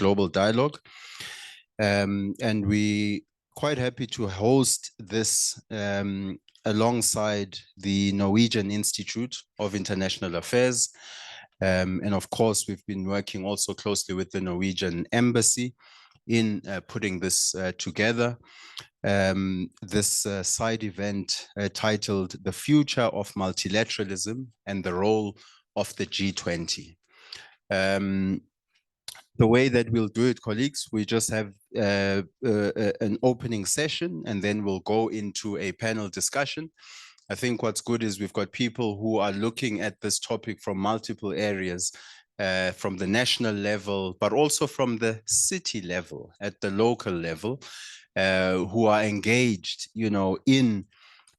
global dialogue. And we quite happy to host this alongside the Norwegian Institute of International Affairs. And of course, we've been working also closely with the Norwegian Embassy in putting this together. This side event titled The Future of Multilateralism and the Role of the G20. The way that we'll do it, colleagues, we just have an opening session and then we'll go into a panel discussion. I think what's good is we've got people who are looking at this topic from multiple areas, from the national level, but also from the city level, at the local level, who are engaged,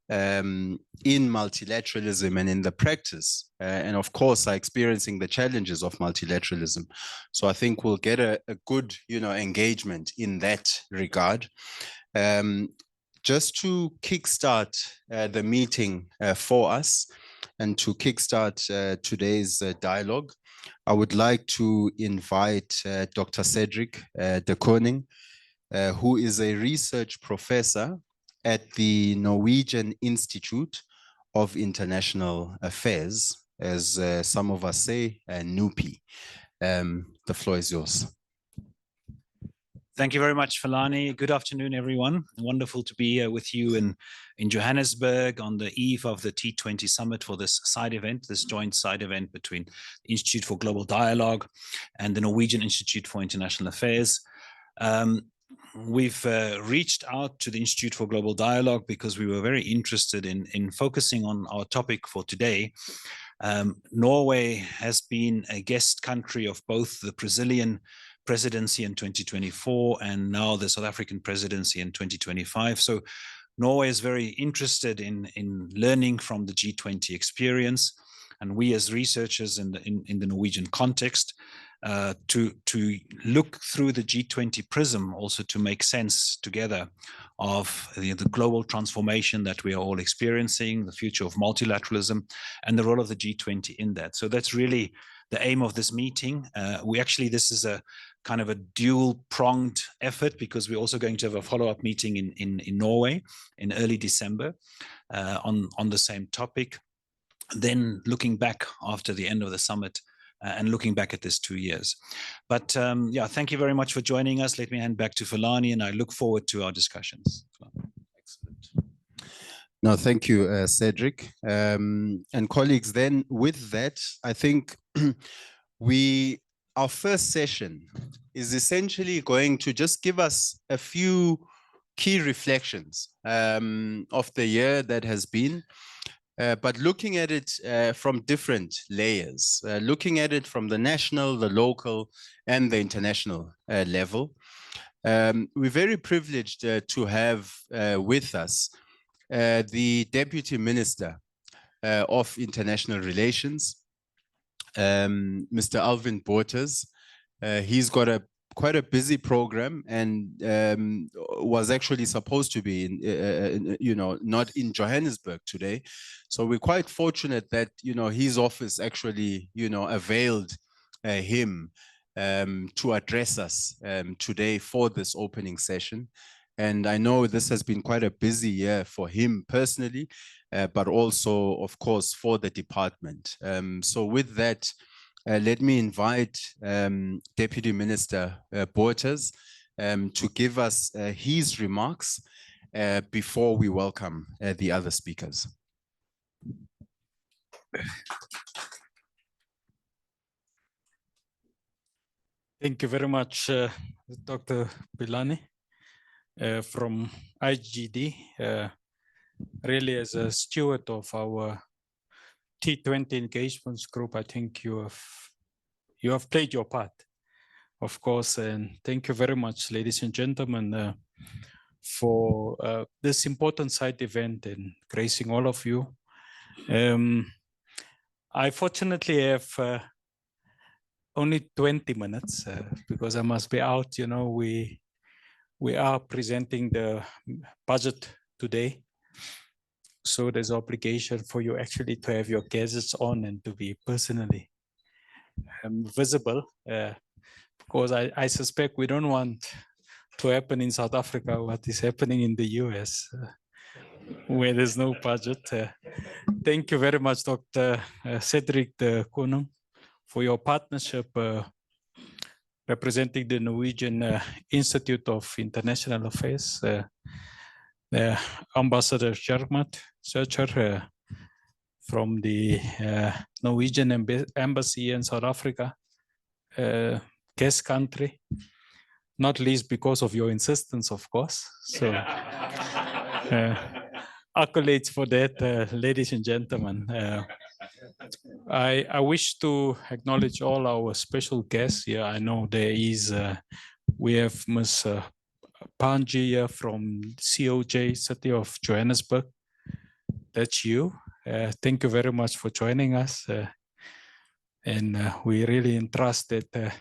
in multilateralism and in the practice, and of course are experiencing the challenges of multilateralism. So I think we'll get a good, engagement in that regard. Just to kickstart the meeting for us and to kickstart today's dialogue, I would like to invite Dr. Cedric de Koning, who is a research professor at the Norwegian Institute of International Affairs, as some of us say, NUPI. The floor is yours. Thank you very much, Falani. Good afternoon, everyone. Wonderful to be with you in Johannesburg on the eve of the T20 summit for this side event, this joint side event between the Institute for Global Dialogue and the Norwegian Institute for International Affairs. We've reached out to the Institute for Global Dialogue because we were very interested in focusing on our topic for today. Norway has been a guest country of both the Brazilian presidency in 2024 and now the South African presidency in 2025. So Norway is very interested in learning from the G20 experience, and we as researchers in the Norwegian context to look through the G20 prism, also to make sense together of the global transformation that we are all experiencing, the future of multilateralism, and the role of the G20 in that. So that's really the aim of this meeting. This is a kind of a dual-pronged effort, because we're also going to have a follow-up meeting in Norway in early December on the same topic. Then looking back after the end of the summit and looking back at this 2 years. But thank you very much for joining us. Let me hand back to Falani, and I look forward to our discussions. Excellent. No, thank you, Cedric. And colleagues, then with that, I think our first session is essentially going to just give us a few key reflections of the year that has been, but looking at it from different layers, looking at it from the national, the local, and the international level. We're very privileged to have with us the Deputy Minister of International Relations, Mr. Alvin Boters. He's got quite a busy program and was actually supposed to be not in Johannesburg today. So we're quite fortunate that his office actually availed him to address us today for this opening session. And I know this has been quite a busy year for him personally, but also, of course, for the department. So with that, let me invite Deputy Minister Boters to give us his remarks before we welcome the other speakers. Thank you very much, Dr. Bilani. From IGD, really as a steward of our T20 engagements group, I think you have played your part, of course, and thank you very much, ladies and gentlemen, for this important side event and gracing all of you. I fortunately have only 20 minutes because I must be out. We are presenting the budget today. So there's obligation for you actually to have your gadgets on and to be personally visible, because I suspect we don't want to happen in South Africa what is happening in the US, where there's no budget. Thank you very much, Dr. Cedric de Koning, for your partnership representing the Norwegian Institute of International Affairs, Ambassador Shermat Searcher from the Norwegian Embassy in South Africa, guest country, not least because of your insistence, of course. So accolades for that, ladies and gentlemen. I wish to acknowledge all our special guests here. I know there is, we have Ms. Panji here from COJ, City of Johannesburg. That's you. Thank you very much for joining us. And we really entrust that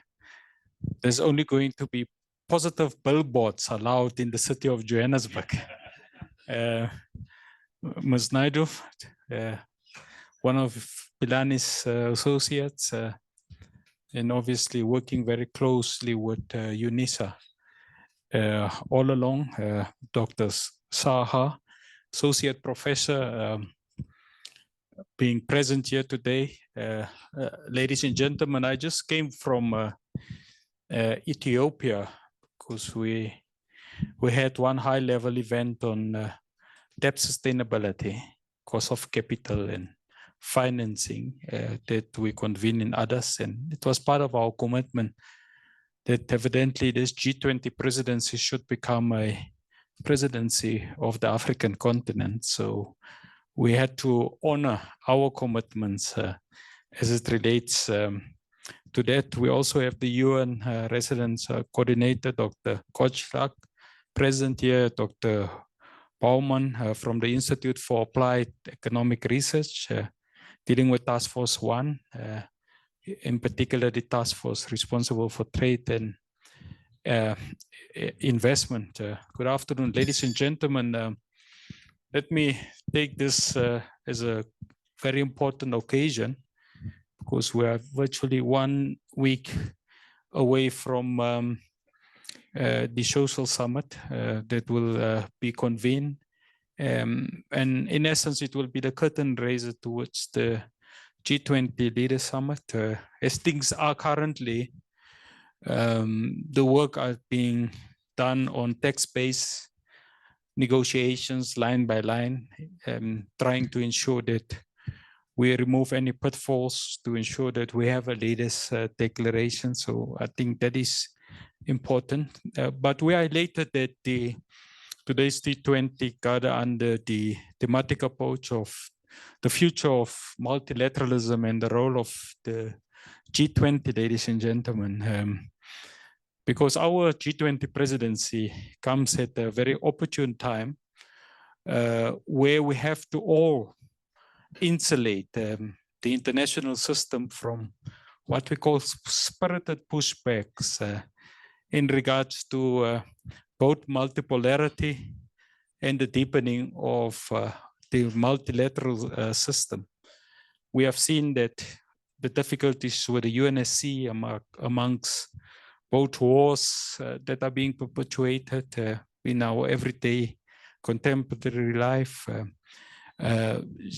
there's only going to be positive billboards allowed in the city of Johannesburg. Ms. Naidu, one of Pilani's associates, and obviously working very closely with UNISA all along. Dr. Saha, associate professor, being present here today. Ladies and gentlemen, I just came from Ethiopia because we had one high-level event on debt sustainability, cost of capital and financing that we convened in others, and it was part of our commitment that evidently this G20 presidency should become a presidency of the African continent. So we had to honor our commitments as it relates to that. We also have the UN Residence Coordinator, Dr. Kochak, present here, Dr. Baumann from the Institute for Applied Economic Research, dealing with Task Force 1, in particular the task force responsible for trade and investment. Good afternoon, ladies and gentlemen. Let me take this as a very important occasion because we are virtually 1 week away from the social summit that will be convened. And in essence, it will be the curtain raiser towards the G20 Leaders Summit. As things are currently, the work are being done on text-based negotiations line by line, trying to ensure that we remove any pitfalls to ensure that we have a leaders declaration. So I think that is important. But we are elated that today's T20 gather under the thematic approach of the future of multilateralism and the role of the G20, ladies and gentlemen. Because our G20 presidency comes at a very opportune time where we have to all insulate the international system from what we call spirited pushbacks in regards to both multipolarity and the deepening of the multilateral system. We have seen that the difficulties with the UNSC amongst both wars that are being perpetuated in our everyday contemporary life,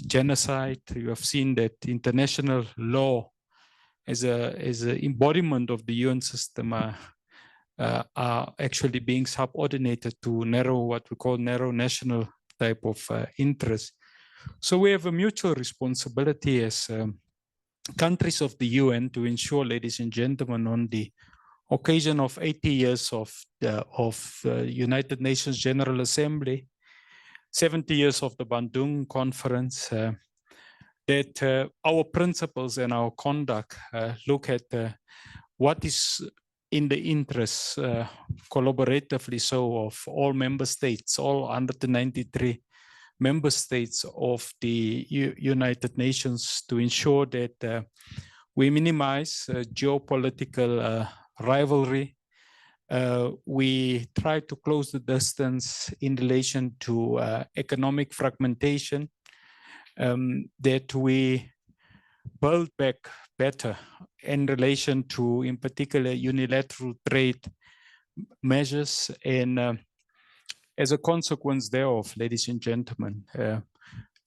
genocide. You have seen that international law as an embodiment of the UN system are actually being subordinated to what we call narrow national type of interest. So we have a mutual responsibility as countries of the UN to ensure, ladies and gentlemen, on the occasion of 80 years of United Nations General Assembly, 70 years of the Bandung Conference, that our principles and our conduct look at what is in the interests, collaboratively so, of all member states, all 193 member states of the United Nations, to ensure that we minimize geopolitical rivalry. We try to close the distance in relation to economic fragmentation, that we build back better in relation to, in particular, unilateral trade measures. And as a consequence thereof, ladies and gentlemen,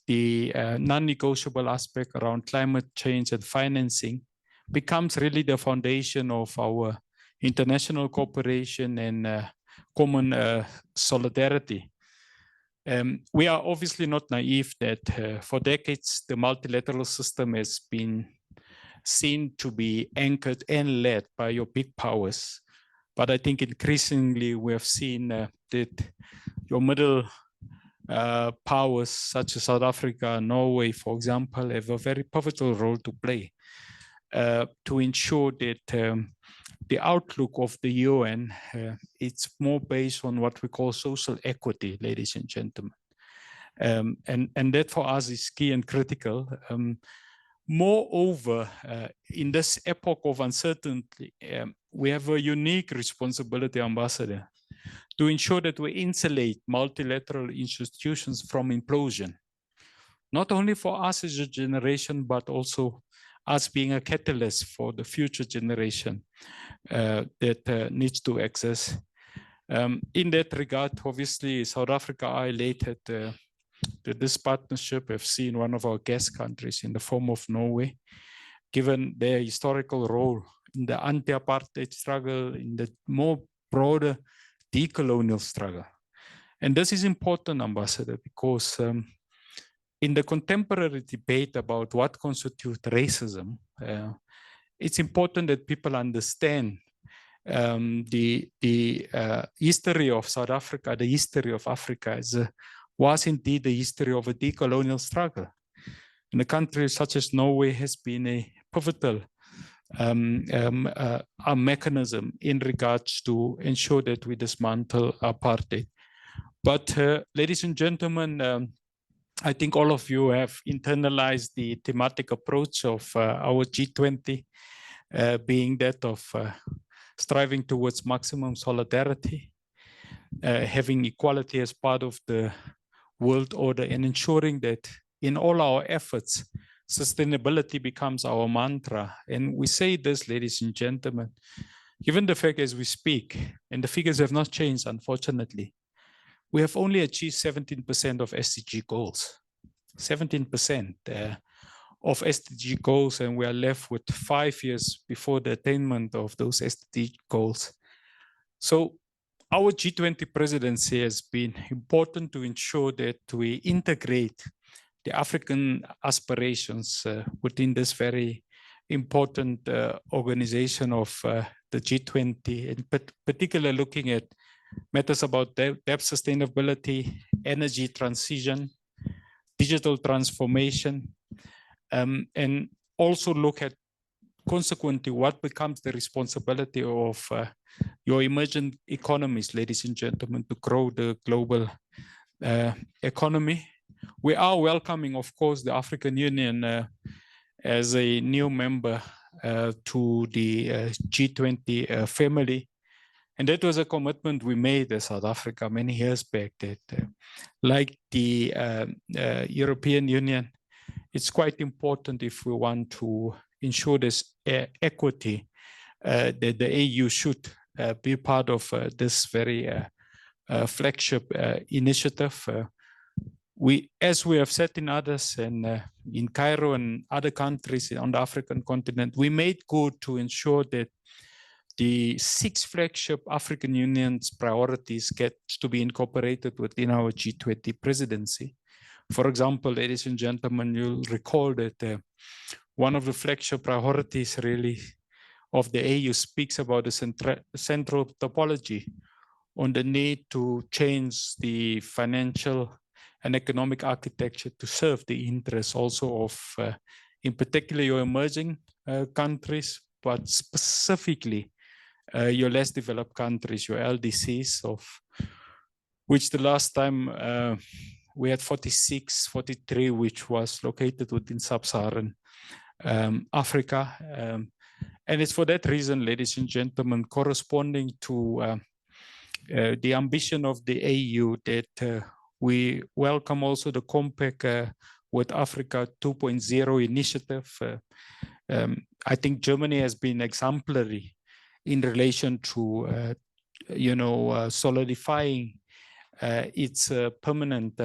the non-negotiable aspect around climate change and financing becomes really the foundation of our international cooperation and common solidarity. We are obviously not naive that for decades, the multilateral system has been seen to be anchored and led by your big powers. But I think increasingly we have seen that your middle powers such as South Africa and Norway, for example, have a very pivotal role to play to ensure that the outlook of the UN, it's more based on what we call social equity, ladies and gentlemen. And that for us is key and critical. Moreover, in this epoch of uncertainty, we have a unique responsibility, Ambassador, to ensure that we insulate multilateral institutions from implosion, not only for us as a generation, but also us being a catalyst for the future generation that needs to exist. In that regard, obviously, South Africa are elated that this partnership have seen one of our guest countries in the form of Norway, given their historical role in the anti-apartheid struggle, in the more broader decolonial struggle. And this is important, Ambassador, because in the contemporary debate about what constitutes racism, it's important that people understand the history of South Africa, the history of Africa was indeed the history of a decolonial struggle. And a country such as Norway has been a pivotal a mechanism in regards to ensure that we dismantle apartheid. But ladies and gentlemen, I think all of you have internalized the thematic approach of our G20, being that of striving towards maximum solidarity, having equality as part of the world order, and ensuring that in all our efforts, sustainability becomes our mantra. And we say this, ladies and gentlemen, given the fact as we speak, and the figures have not changed, unfortunately, we have only achieved 17% of SDG goals, 17% of SDG goals, and we are left with 5 years before the attainment of those SDG goals. So our G20 presidency has been important to ensure that we integrate the African aspirations within this very important organization of the G20, and particularly looking at matters about debt sustainability, energy transition, digital transformation, and also look at consequently what becomes the responsibility of your emerging economies, ladies and gentlemen, to grow the global economy. We are welcoming, of course, the African Union as a new member to the G20 family. And that was a commitment we made as South Africa many years back that like the European Union, it's quite important if we want to ensure this equity that the AU should be part of this very flagship initiative. As we have said in others, and in Cairo and other countries on the African continent, we made good to ensure that the 6 flagship African Union's priorities get to be incorporated within our G20 presidency. For example, ladies and gentlemen, you'll recall that one of the flagship priorities really of the AU speaks about the central topology on the need to change the financial and economic architecture to serve the interests also of, in particular, your emerging countries, but specifically your less developed countries, your LDCs, of which the last time we had 46, 43, which was located within sub-Saharan Africa. And it's for that reason, ladies and gentlemen, corresponding to the ambition of the AU that we welcome also the Compact with Africa 2.0 initiative, I think Germany has been exemplary in relation to, solidifying its permanent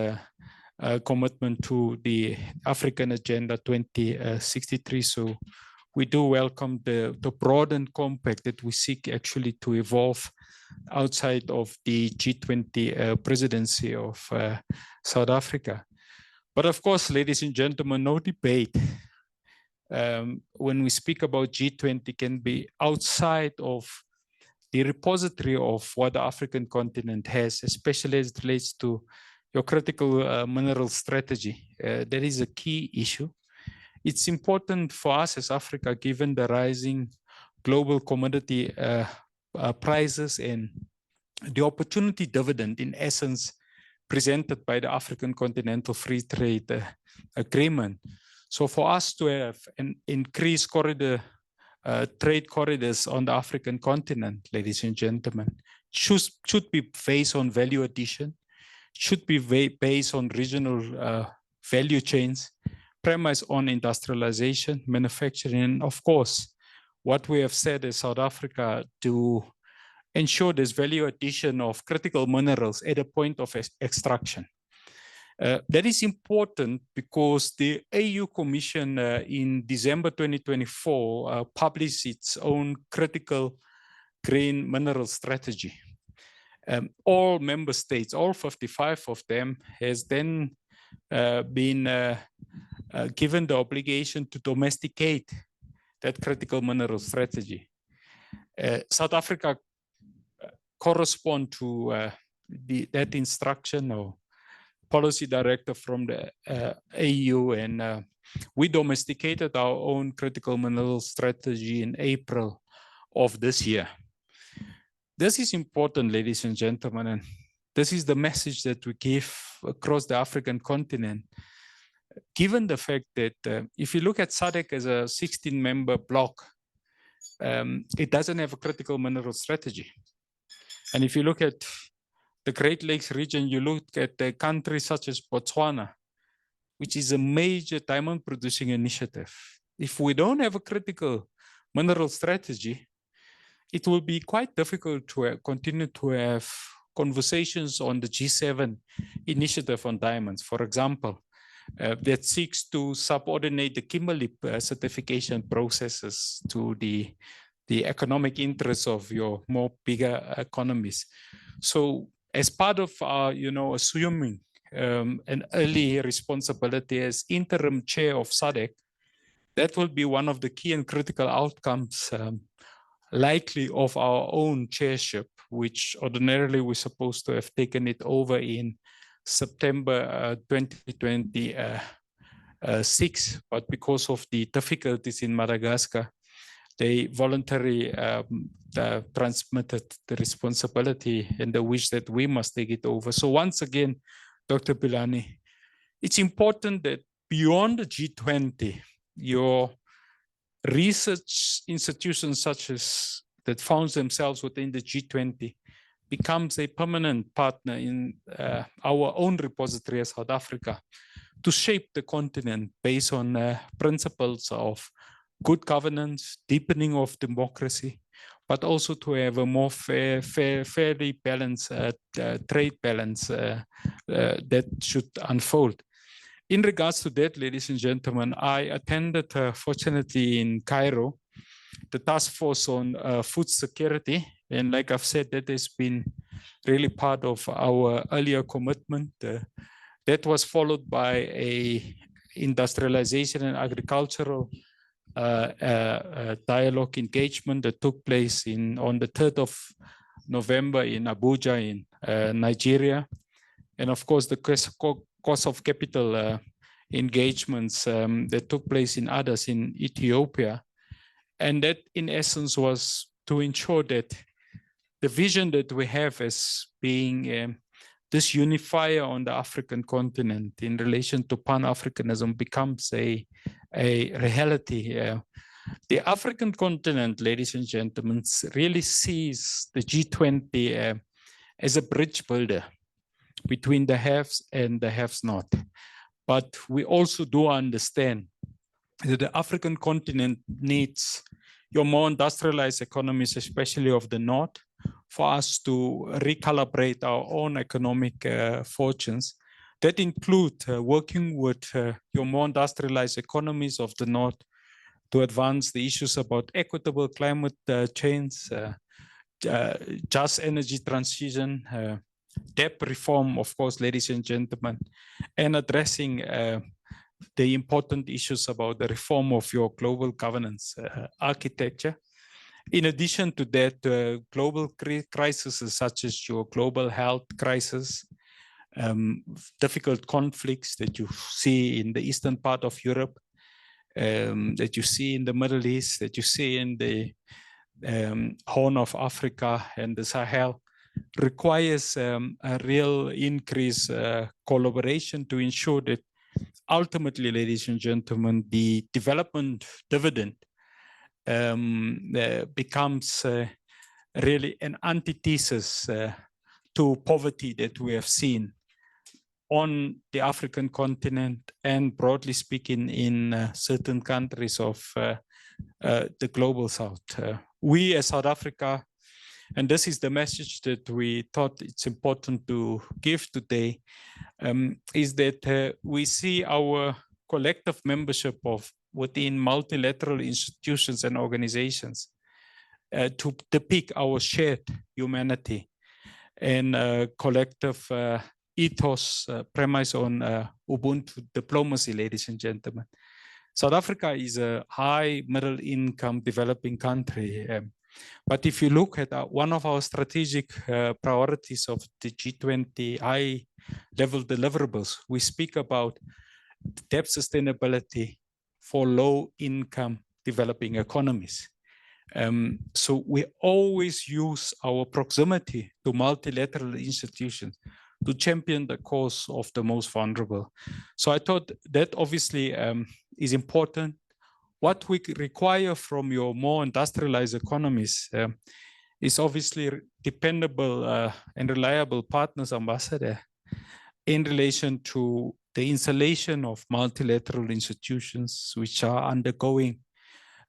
commitment to the African Agenda 2063. So we do welcome the broadened compact that we seek actually to evolve outside of the G20 presidency of South Africa. But of course, ladies and gentlemen, no debate when we speak about G20 can be outside of the repository of what the African continent has, especially as it relates to your critical mineral strategy. That is a key issue. It's important for us as Africa, given the rising global commodity prices and the opportunity dividend, in essence, presented by the African Continental Free Trade Agreement. So for us to have an increased corridor, trade corridors on the African continent, ladies and gentlemen, should be based on value addition, should be based on regional value chains, premise on industrialization, manufacturing, and of course, what we have said as South Africa to ensure there's value addition of critical minerals at a point of extraction. That is important because the AU Commission in December 2024 published its own critical green mineral strategy. All member states, all 55 of them, has then been given the obligation to domesticate that critical mineral strategy. South Africa correspond to that instruction or policy director from the AU, and we domesticated our own critical mineral strategy in April of this year. This is important, ladies and gentlemen, and this is the message that we give across the African continent, given the fact that if you look at SADC as a 16-member bloc, it doesn't have a critical mineral strategy. And if you look at the Great Lakes region, you look at the countries such as Botswana, which is a major diamond producing initiative. If we don't have a critical mineral strategy, it will be quite difficult to continue to have conversations on the G7 initiative on diamonds, for example, that seeks to subordinate the Kimberley certification processes to the economic interests of your more bigger economies. So as part of our, assuming an early responsibility as interim chair of SADC, that will be one of the key and critical outcomes likely of our own chairship, which ordinarily we're supposed to have taken it over in September 2026, but because of the difficulties in Madagascar, they voluntarily transmitted the responsibility and the wish that we must take it over. So once again, Dr. Philani, it's important that beyond the G20, your research institutions such as that found themselves within the G20 becomes a permanent partner in our own repository as South Africa to shape the continent based on principles of good governance, deepening of democracy, but also to have a more fairly balanced trade balance that should unfold. In regards to that, ladies and gentlemen, I attended, fortunately, in Cairo, the task force on food security. And like I've said, that has been really part of our earlier commitment. That was followed by a industrialization and agricultural dialogue engagement that took place on the 3rd of November in Abuja in Nigeria. And of course, the cost of capital engagements that took place in others in Ethiopia. And that in essence was to ensure that the vision that we have as being this unifier on the African continent in relation to Pan-Africanism becomes a reality. The African continent, ladies and gentlemen, really sees the G20 as a bridge builder between the haves and the haves not. But we also do understand that the African continent needs your more industrialized economies, especially of the North, for us to recalibrate our own economic fortunes. That include working with your more industrialized economies of the North to advance the issues about equitable climate change, just energy transition, debt reform, of course, ladies and gentlemen, and addressing the important issues about the reform of your global governance architecture. In addition to that, global crises such as your global health crisis, difficult conflicts that you see in the eastern part of Europe, that you see in the Middle East, that you see in the Horn of Africa and the Sahel, requires a real increased collaboration to ensure that ultimately, ladies and gentlemen, the development dividend becomes really an antithesis to poverty that we have seen on the African continent and broadly speaking in certain countries of the global South. We as South Africa, and this is the message that we thought it's important to give today, is that we see our collective membership of within multilateral institutions and organizations to depict our shared humanity and collective ethos premise on Ubuntu diplomacy, ladies and gentlemen. South Africa is a high middle income developing country. But if you look at one of our strategic priorities of the G20 high level deliverables, we speak about debt sustainability for low income developing economies. So we always use our proximity to multilateral institutions to champion the cause of the most vulnerable. So I thought that obviously is important. What we require from your more industrialized economies is obviously dependable and reliable partners, Ambassador, in relation to the installation of multilateral institutions which are undergoing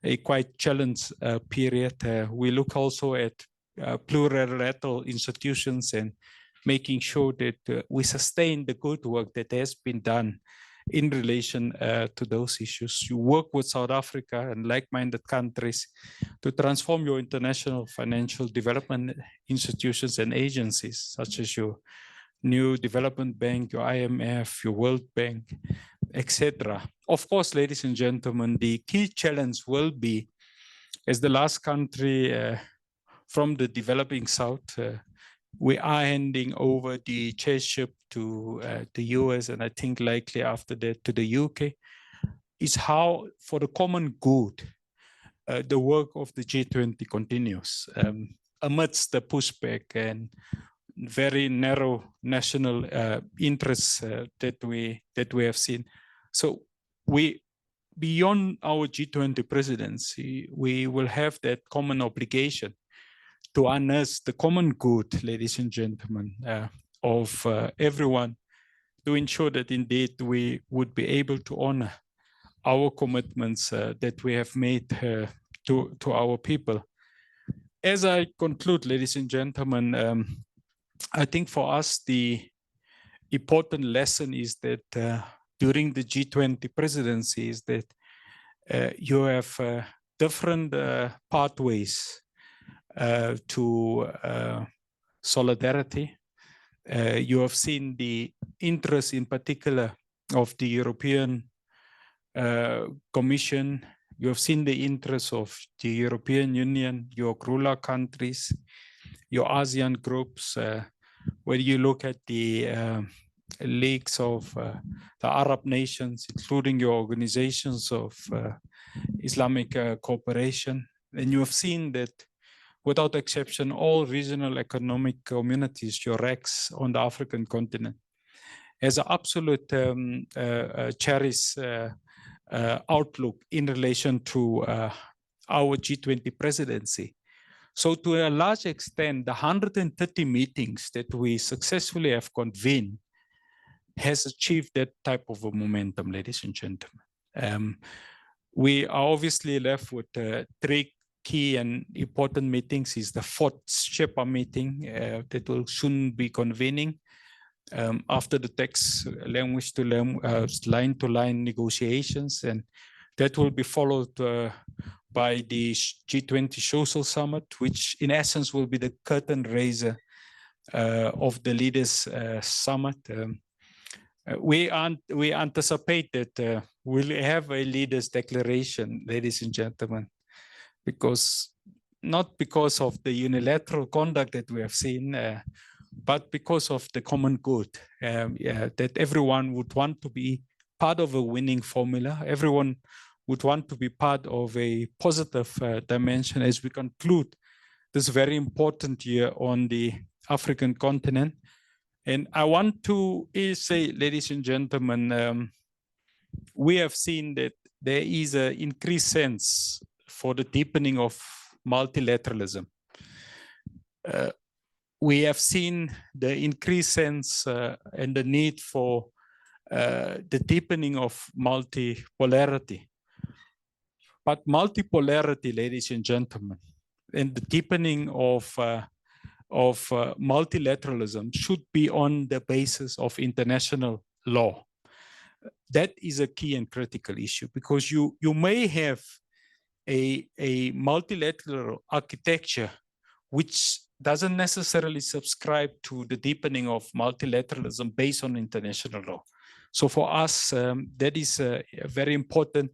a quite challenged period. We look also at plurilateral institutions and making sure that we sustain the good work that has been done in relation to those issues. You work with South Africa and like-minded countries to transform your international financial development institutions and agencies, such as your new development bank, your IMF, your World Bank, etc. Of course, ladies and gentlemen, the key challenge will be, as the last country from the developing South, we are handing over the chairship to the US, and I think likely after that to the UK, is how, for the common good, the work of the G20 continues amidst the pushback and very narrow national interests that we have seen. So we, beyond our G20 presidency, we will have that common obligation to unearth the common good, ladies and gentlemen, of everyone, to ensure that indeed we would be able to honor our commitments that we have made to our people. As I conclude, ladies and gentlemen, I think for us the important lesson is that during the G20 presidency is that you have different pathways to solidarity. You have seen the interest in particular of the European Commission. You have seen the interest of the European Union, your ruler countries, your ASEAN groups, where you look at the leagues of the Arab nations, including your organizations of Islamic cooperation. And you have seen that without exception, all regional economic communities, your RECs on the African continent, has an absolute cherished outlook in relation to our G20 presidency. So to a large extent, the 130 meetings that we successfully have convened has achieved that type of a momentum, ladies and gentlemen. We are obviously left with 3 key and important meetings. Is the 4th Sherpa meeting that will soon be convening after the text language to line-to-line negotiations, and that will be followed by the G20 Social Summit, which in essence will be the curtain raiser of the Leaders Summit. We anticipate that we'll have a Leaders Declaration, ladies and gentlemen, not because of the unilateral conduct that we have seen, but because of the common good, that everyone would want to be part of a winning formula. Everyone would want to be part of a positive dimension as we conclude this very important year on the African continent. And I want to say, ladies and gentlemen, we have seen that there is an increased sense for the deepening of multilateralism. We have seen the increased sense and the need for the deepening of multipolarity. But multipolarity, ladies and gentlemen, and the deepening of multilateralism should be on the basis of international law. That is a key and critical issue, because you may have a multilateral architecture which doesn't necessarily subscribe to the deepening of multilateralism based on international law. So for us, that is very important.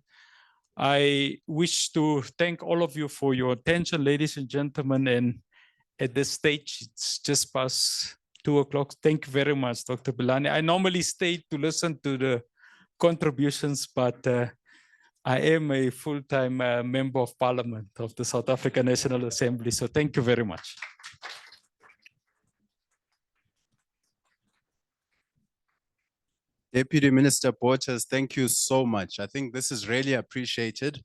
I wish to thank all of you for your attention, ladies and gentlemen. And at this stage, it's just past 2 o'clock. Thank you very much, Dr. Bilani. I normally stay to listen to the contributions, but I am a full-time member of Parliament of the South African National Assembly. So thank you very much. Deputy Minister Bottas, thank you so much. I think this is really appreciated.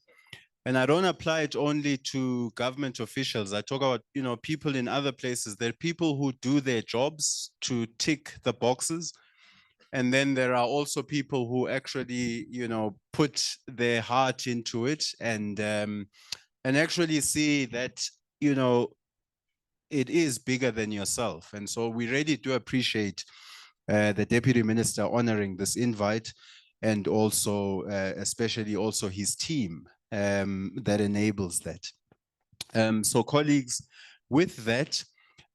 And I don't apply it only to government officials. I talk about, people in other places. There are people who do their jobs to tick the boxes. And then there are also people who actually, put their heart into it and actually see that, it is bigger than yourself. And so we really do appreciate the Deputy Minister honoring this invite, and also especially also his team that enables that. So colleagues, with that,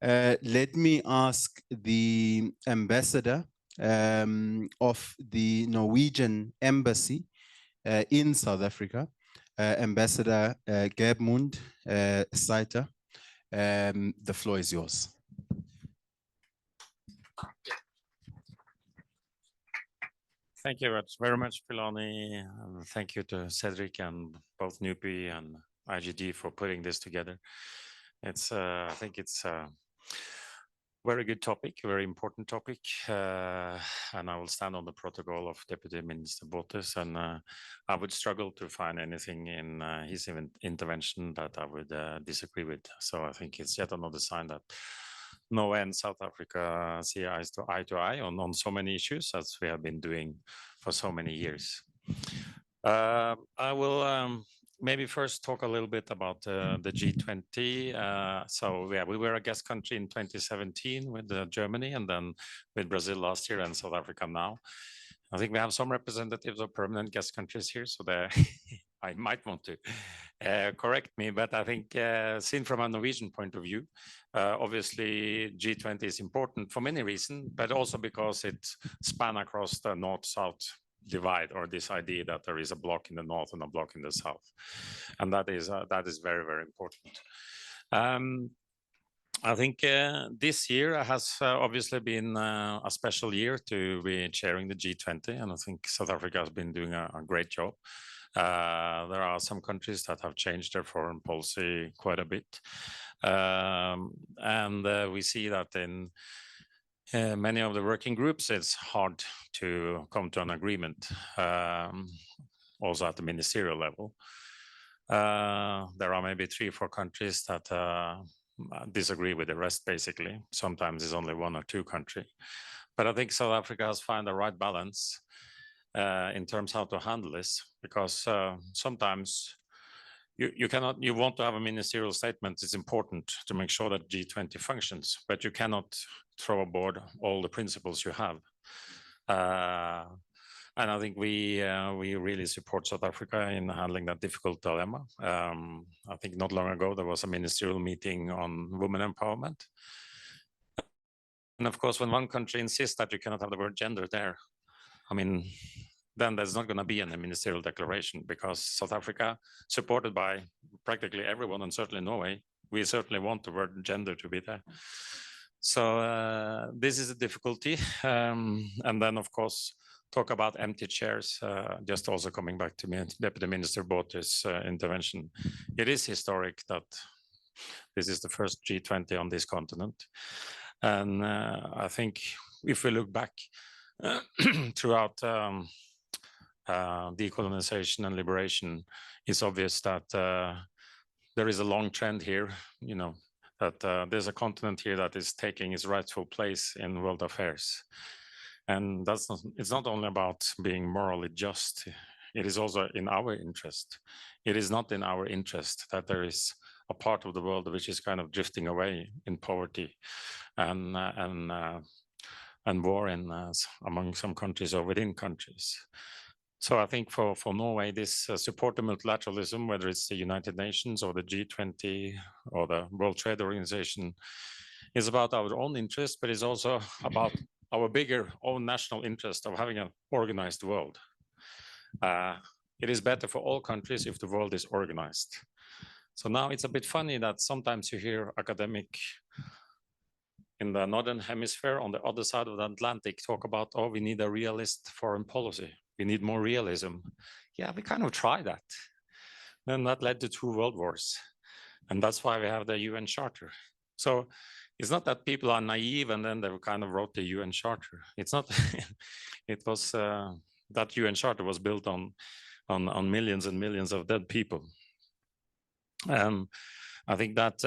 let me ask the ambassador of the Norwegian embassy in South Africa, Ambassador Gerbmund Saiter. The floor is yours. Thank you very much, Bilani. Thank you to Cedric and both NUPI and IGD for putting this together. It's, I think it's a very good topic, a very important topic. And I will stand on the protocol of Deputy Minister Bottas, and I would struggle to find anything in his intervention that I would disagree with. So I think it's yet another sign that Norway and South Africa see eye to eye on so many issues, as we have been doing for so many years. I will maybe first talk a little bit about the G20. So yeah, we were a guest country in 2017 with Germany, and then with Brazil last year, and South Africa now. I think we have some representatives of permanent guest countries here, so I might want to correct me, but I think seen from a Norwegian point of view, obviously G20 is important for many reasons, but also because it spans across the north-south divide, or this idea that there is a block in the north and a block in the south, and that is very, very important. I think this year has obviously been a special year to be chairing the G20, and I think South Africa has been doing a great job. There are some countries that have changed their foreign policy quite a bit. And we see that in many of the working groups, it's hard to come to an agreement, also at the ministerial level. There are maybe 3 or 4 countries that disagree with the rest, basically. Sometimes it's only 1 or 2 countries. But I think South Africa has found the right balance in terms how to handle this, because sometimes you want to have a ministerial statement. It's important to make sure that G20 functions, but you cannot throw aboard all the principles you have. And I think we really support South Africa in handling that difficult dilemma. I think not long ago, there was a ministerial meeting on women empowerment. And of course, when one country insists that you cannot have the word gender there, I mean, then there's not going to be any ministerial declaration, because South Africa, supported by practically everyone, and certainly Norway, we certainly want the word gender to be there. So this is a difficulty. And then, of course, talk about empty chairs, just also coming back to me, Deputy Minister Botha's intervention. It is historic that this is the first G20 on this continent. And I think if we look back throughout decolonization and liberation, it's obvious that there is a long trend here, you know, that there's a continent here that is taking its rightful place in world affairs. And that's not, it's not only about being morally just, it is also in our interest. It is not in our interest that there is a part of the world which is kind of drifting away in poverty and war among some countries or within countries. So I think for Norway, this support of multilateralism, whether it's the United Nations or the G20 or the World Trade Organization, is about our own interest, but it's also about our bigger own national interest of having an organized world. It is better for all countries if the world is organized. So now it's a bit funny that sometimes you hear academic in the Northern Hemisphere on the other side of the Atlantic talk about, oh, we need a realist foreign policy. We need more realism. Yeah, we kind of tried that. Then that led to 2 world wars. And that's why we have the UN Charter. So it's not that people are naive and then they kind of wrote the UN Charter. It's not, it was, that UN Charter was built on millions and millions of dead people. I think that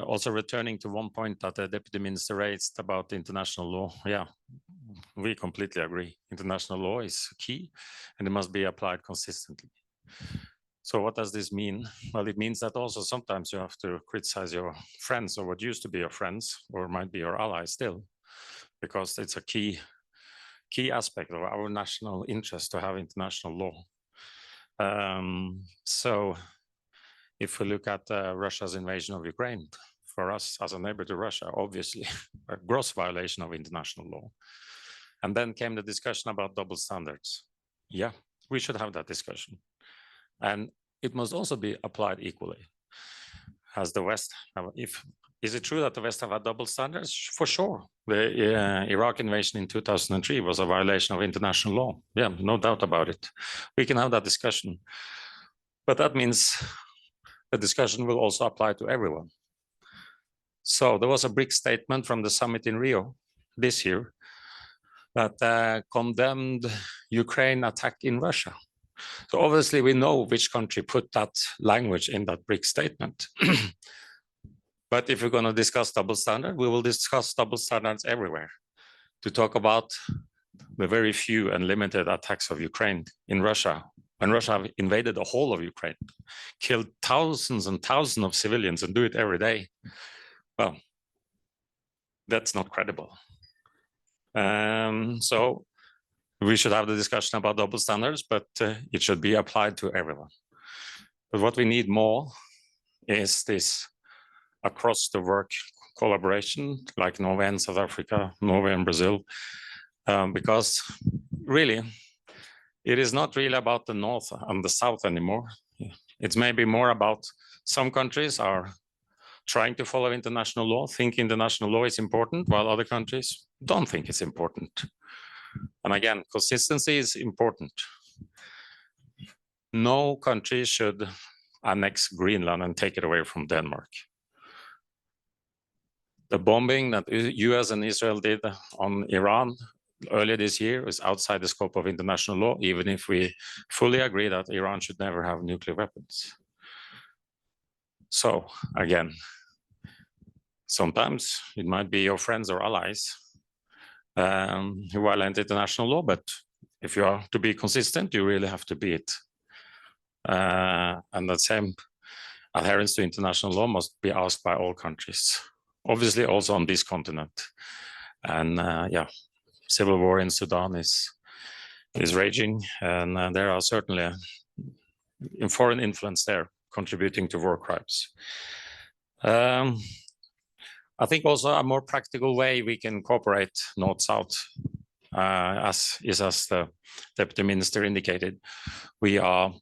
also returning to one point that the Deputy Minister raised about international law, yeah, we completely agree. International law is key and it must be applied consistently. So what does this mean? Well, it means that also sometimes you have to criticize your friends or what used to be your friends or might be your allies still, because it's a key aspect of our national interest to have international law. So if we look at Russia's invasion of Ukraine, for us as a neighbor to Russia, obviously a gross violation of international law. And then came the discussion about double standards. Yeah, we should have that discussion. And it must also be applied equally. Has the West, is it true that the West have had double standards? For sure. The Iraq invasion in 2003 was a violation of international law. Yeah, no doubt about it. We can have that discussion. But that means the discussion will also apply to everyone. So there was a BRICS statement from the summit in Rio this year that condemned Ukraine attack in Russia. So obviously we know which country put that language in that BRICS statement. But if we're going to discuss double standard, we will discuss double standards everywhere to talk about the very few and limited attacks of Ukraine in Russia. When Russia invaded the whole of Ukraine, killed thousands and thousands of civilians and do it every day. Well, that's not credible. So we should have the discussion about double standards, but it should be applied to everyone. But what we need more is this across the work collaboration, like Norway and South Africa, Norway and Brazil, because really, it is not really about the North and the South anymore. It's maybe more about some countries are trying to follow international law, think international law is important, while other countries don't think it's important. And again, consistency is important. No country should annex Greenland and take it away from Denmark. The bombing that US and Israel did on Iran earlier this year is outside the scope of international law, even if we fully agree that Iran should never have nuclear weapons. So again, sometimes it might be your friends or allies who violate international law, but if you are to be consistent, you really have to be it. And the same adherence to international law must be asked by all countries, obviously also on this continent. And yeah, civil war in Sudan is raging, and there are certainly in foreign influence there contributing to war crimes. I think also a more practical way we can cooperate North-South, as the Deputy Minister indicated, we are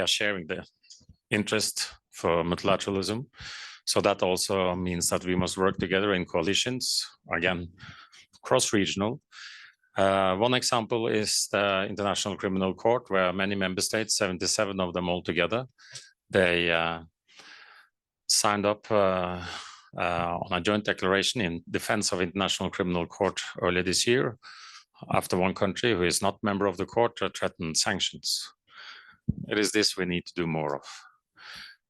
sharing the interest for multilateralism. So that also means that we must work together in coalitions, again, cross-regional. One example is the International Criminal Court, where many member states, 77 of them altogether, they signed up on a joint declaration in defense of International Criminal Court earlier this year, after one country who is not member of the court threatened sanctions. It is this we need to do more of.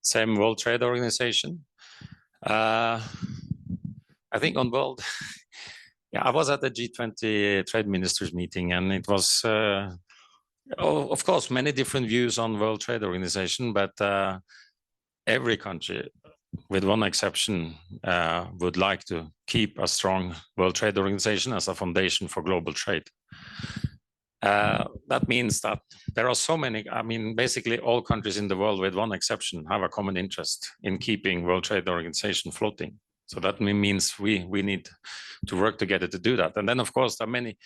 Same World Trade Organization. I think on world, yeah, I was at the G20 trade ministers meeting, and it was, of course, many different views on World Trade Organization, but every country, with one exception, would like to keep a strong World Trade Organization as a foundation for global trade. That means that there are so many, I mean, basically all countries in the world, with one exception, have a common interest in keeping World Trade Organization floating. So that means we need to work together to do that. And then, of course, there are many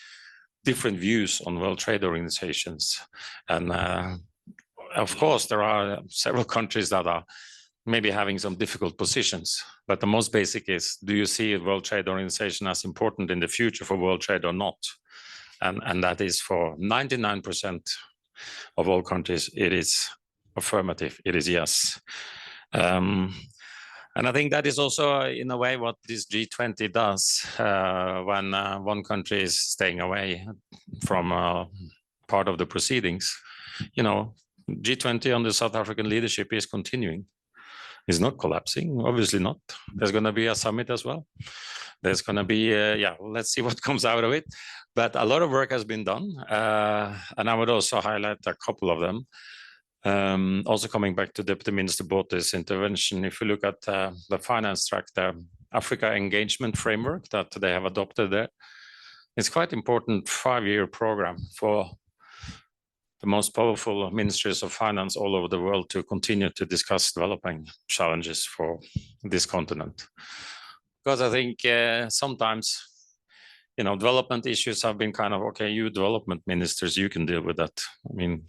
different views on World Trade Organizations. And of course, there are several countries that are maybe having some difficult positions. But the most basic is, do you see a World Trade Organization as important in the future for world trade or not? And that is for 99% of all countries, it is affirmative, it is yes. And I think that is also, in a way, what this G20 does when one country is staying away from part of the proceedings. You know, G20 under South African leadership is continuing. It's not collapsing, obviously not. There's going to be a summit as well. There's going to be, yeah, let's see what comes out of it. But a lot of work has been done. And I would also highlight a couple of them. Also coming back to Deputy Minister Bote's intervention, if you look at the finance track, the Africa engagement framework that they have adopted there, it's quite important 5-year program for the most powerful ministries of finance all over the world to continue to discuss developing challenges for this continent. Because I think sometimes, you know, development issues have been kind of, okay, you development ministers, you can deal with that. I mean,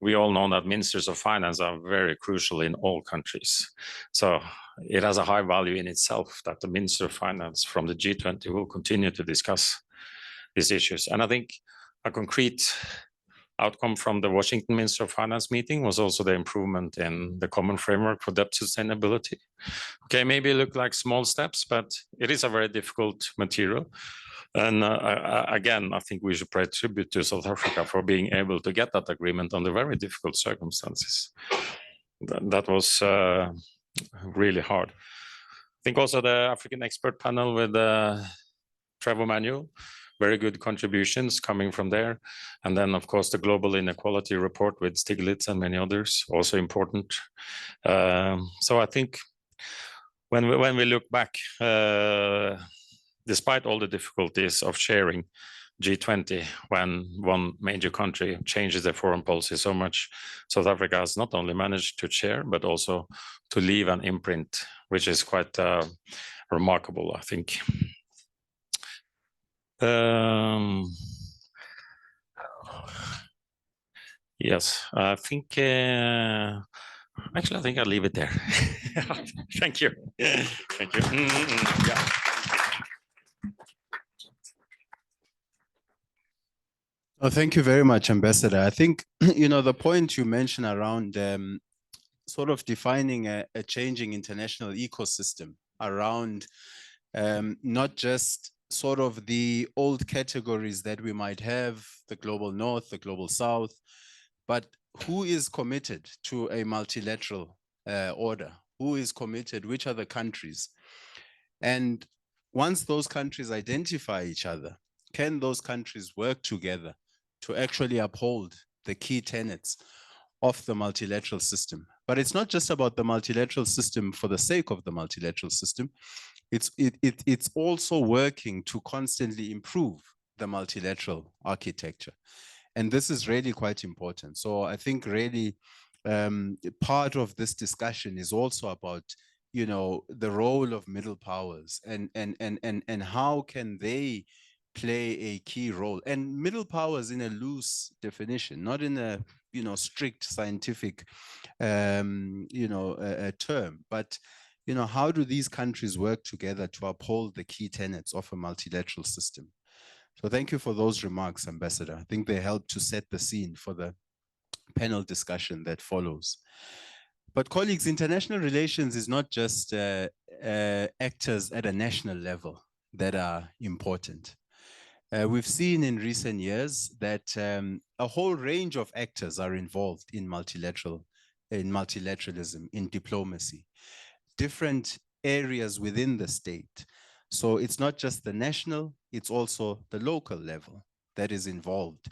we all know that ministers of finance are very crucial in all countries. So it has a high value in itself that the Minister of Finance from the G20 will continue to discuss these issues. And I think a concrete outcome from the Washington Minister of Finance meeting was also the improvement in the common framework for debt sustainability. Okay, maybe it look like small steps, but it is a very difficult material. And again, I think we should pay tribute to South Africa for being able to get that agreement under very difficult circumstances. That was really hard. I think also the African expert panel with Trevor Manuel, very good contributions coming from there. And then, of course, the Global Inequality Report with Stiglitz and many others, also important. So I think when we look back, despite all the difficulties of sharing G20, when one major country changes their foreign policy so much, South Africa has not only managed to share, but also to leave an imprint, which is quite remarkable, I think. Yes, I think, actually, I think I'll leave it there. Thank you. Thank you. Yeah. Oh, thank you very much, Ambassador. I think, you know, the point you mentioned around sort of defining a changing international ecosystem around not just sort of the old categories that we might have, the global north, the global south, but who is committed to a multilateral order? Who is committed? Which are the countries? And once those countries identify each other, can those countries work together to actually uphold the key tenets of the multilateral system? But it's not just about the multilateral system for the sake of the multilateral system. It's also working to constantly improve the multilateral architecture. And this is really quite important. So I think really part of this discussion is also about, you know, the role of middle powers and how can they play a key role. And middle powers in a loose definition, not in a, you know, strict scientific, you know, a term, but, you know, how do these countries work together to uphold the key tenets of a multilateral system? So thank you for those remarks, Ambassador. I think they help to set the scene for the panel discussion that follows. But colleagues, international relations is not just actors at a national level that are important. We've seen in recent years that a whole range of actors are involved in multilateralism, in diplomacy, different areas within the state. So it's not just the national, it's also the local level that is involved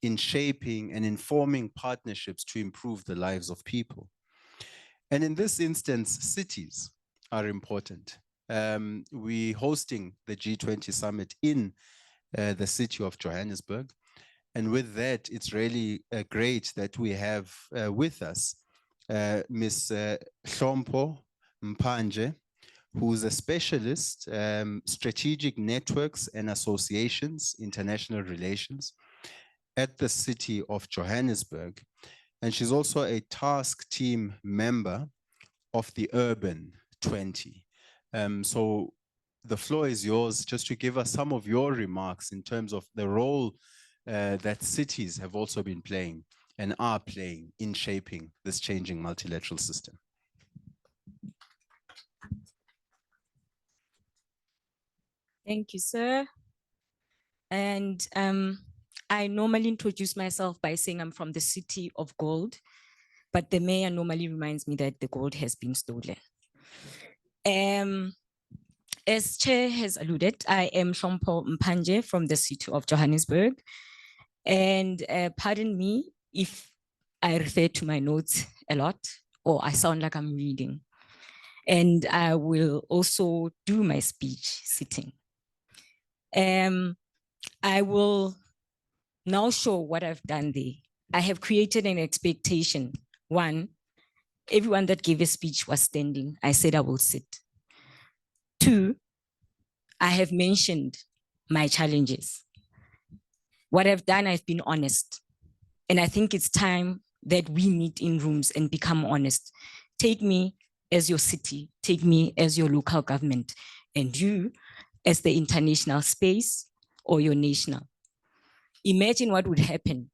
in shaping and informing partnerships to improve the lives of people. And in this instance, cities are important. We're hosting the G20 summit in the city of Johannesburg. And with that, it's really great that we have with us Ms. Shompo Mpanje, who's a specialist, strategic networks and associations, international relations at the city of Johannesburg. And she's also a task team member of the Urban 20. So the floor is yours just to give us some of your remarks in terms of the role that cities have also been playing and are playing in shaping this changing multilateral system. Thank you, sir. And I normally introduce myself by saying I'm from the city of gold, but the mayor normally reminds me that the gold has been stolen. As Chair has alluded, I am Shompo Mpanje from the city of Johannesburg. And pardon me if I refer to my notes a lot, or I sound like I'm reading. And I will also do my speech sitting. I will now show what I've done there. I have created an expectation. One, everyone that gave a speech was standing. I said I will sit. Two, I have mentioned my challenges. What I've done, I've been honest. And I think it's time that we meet in rooms and become honest. Take me as your city, take me as your local government, and you as the international space or your national. Imagine what would happen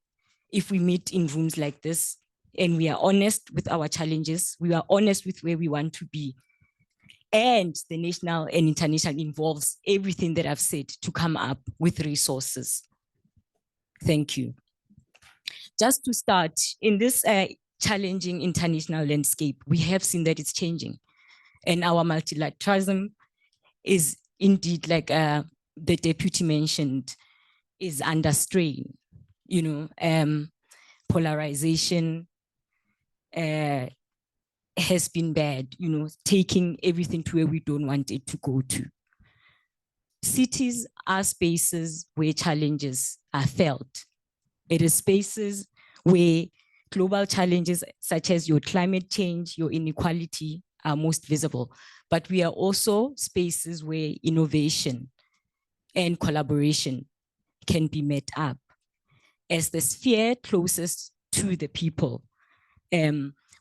if we meet in rooms like this and we are honest with our challenges, we are honest with where we want to be. And the national and international involves everything that I've said to come up with resources. Thank you. Just to start, in this challenging international landscape, we have seen that it's changing. And our multilateralism is indeed, like the deputy mentioned, is under strain. You know, polarization has been bad, you know, taking everything to where we don't want it to go to. Cities are spaces where challenges are felt. It is spaces where global challenges such as your climate change, your inequality are most visible. But we are also spaces where innovation and collaboration can be met up. As the sphere closest to the people,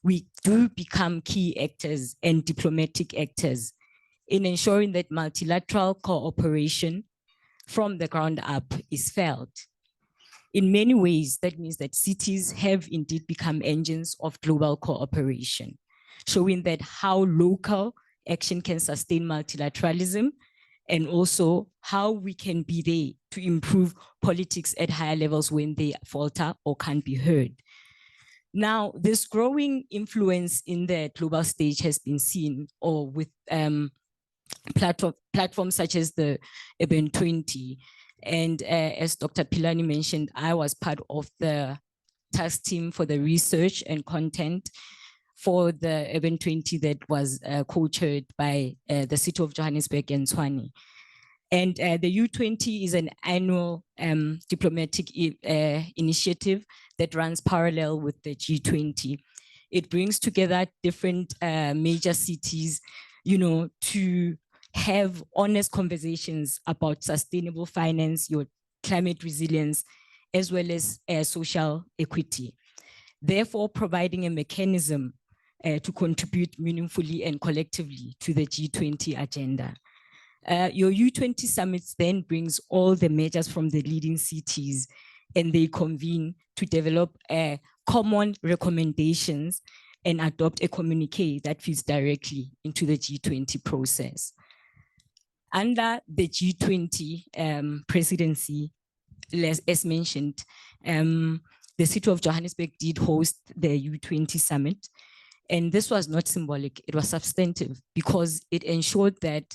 we do become key actors and diplomatic actors in ensuring that multilateral cooperation from the ground up is felt. In many ways, that means that cities have indeed become engines of global cooperation, showing that how local action can sustain multilateralism and also how we can be there to improve politics at higher levels when they falter or can't be heard. Now, this growing influence in the global stage has been seen, or with platforms such as the Urban 20, And as Dr. Pilani mentioned, I was part of the task team for the research and content for the Event 20 that was co-chaired by the City of Johannesburg and Tshwane. And the U20 is an annual diplomatic initiative that runs parallel with the G20. It brings together different major cities, to have honest conversations about sustainable finance, your climate resilience, as well as social equity. Therefore, providing a mechanism to contribute meaningfully and collectively to the G20 agenda. Your U20 summits then brings all the measures from the leading cities, and they convene to develop common recommendations and adopt a communique that fits directly into the G20 process. Under the G20 presidency, as mentioned, the City of Johannesburg did host the U20 summit. And this was not symbolic, it was substantive, because it ensured that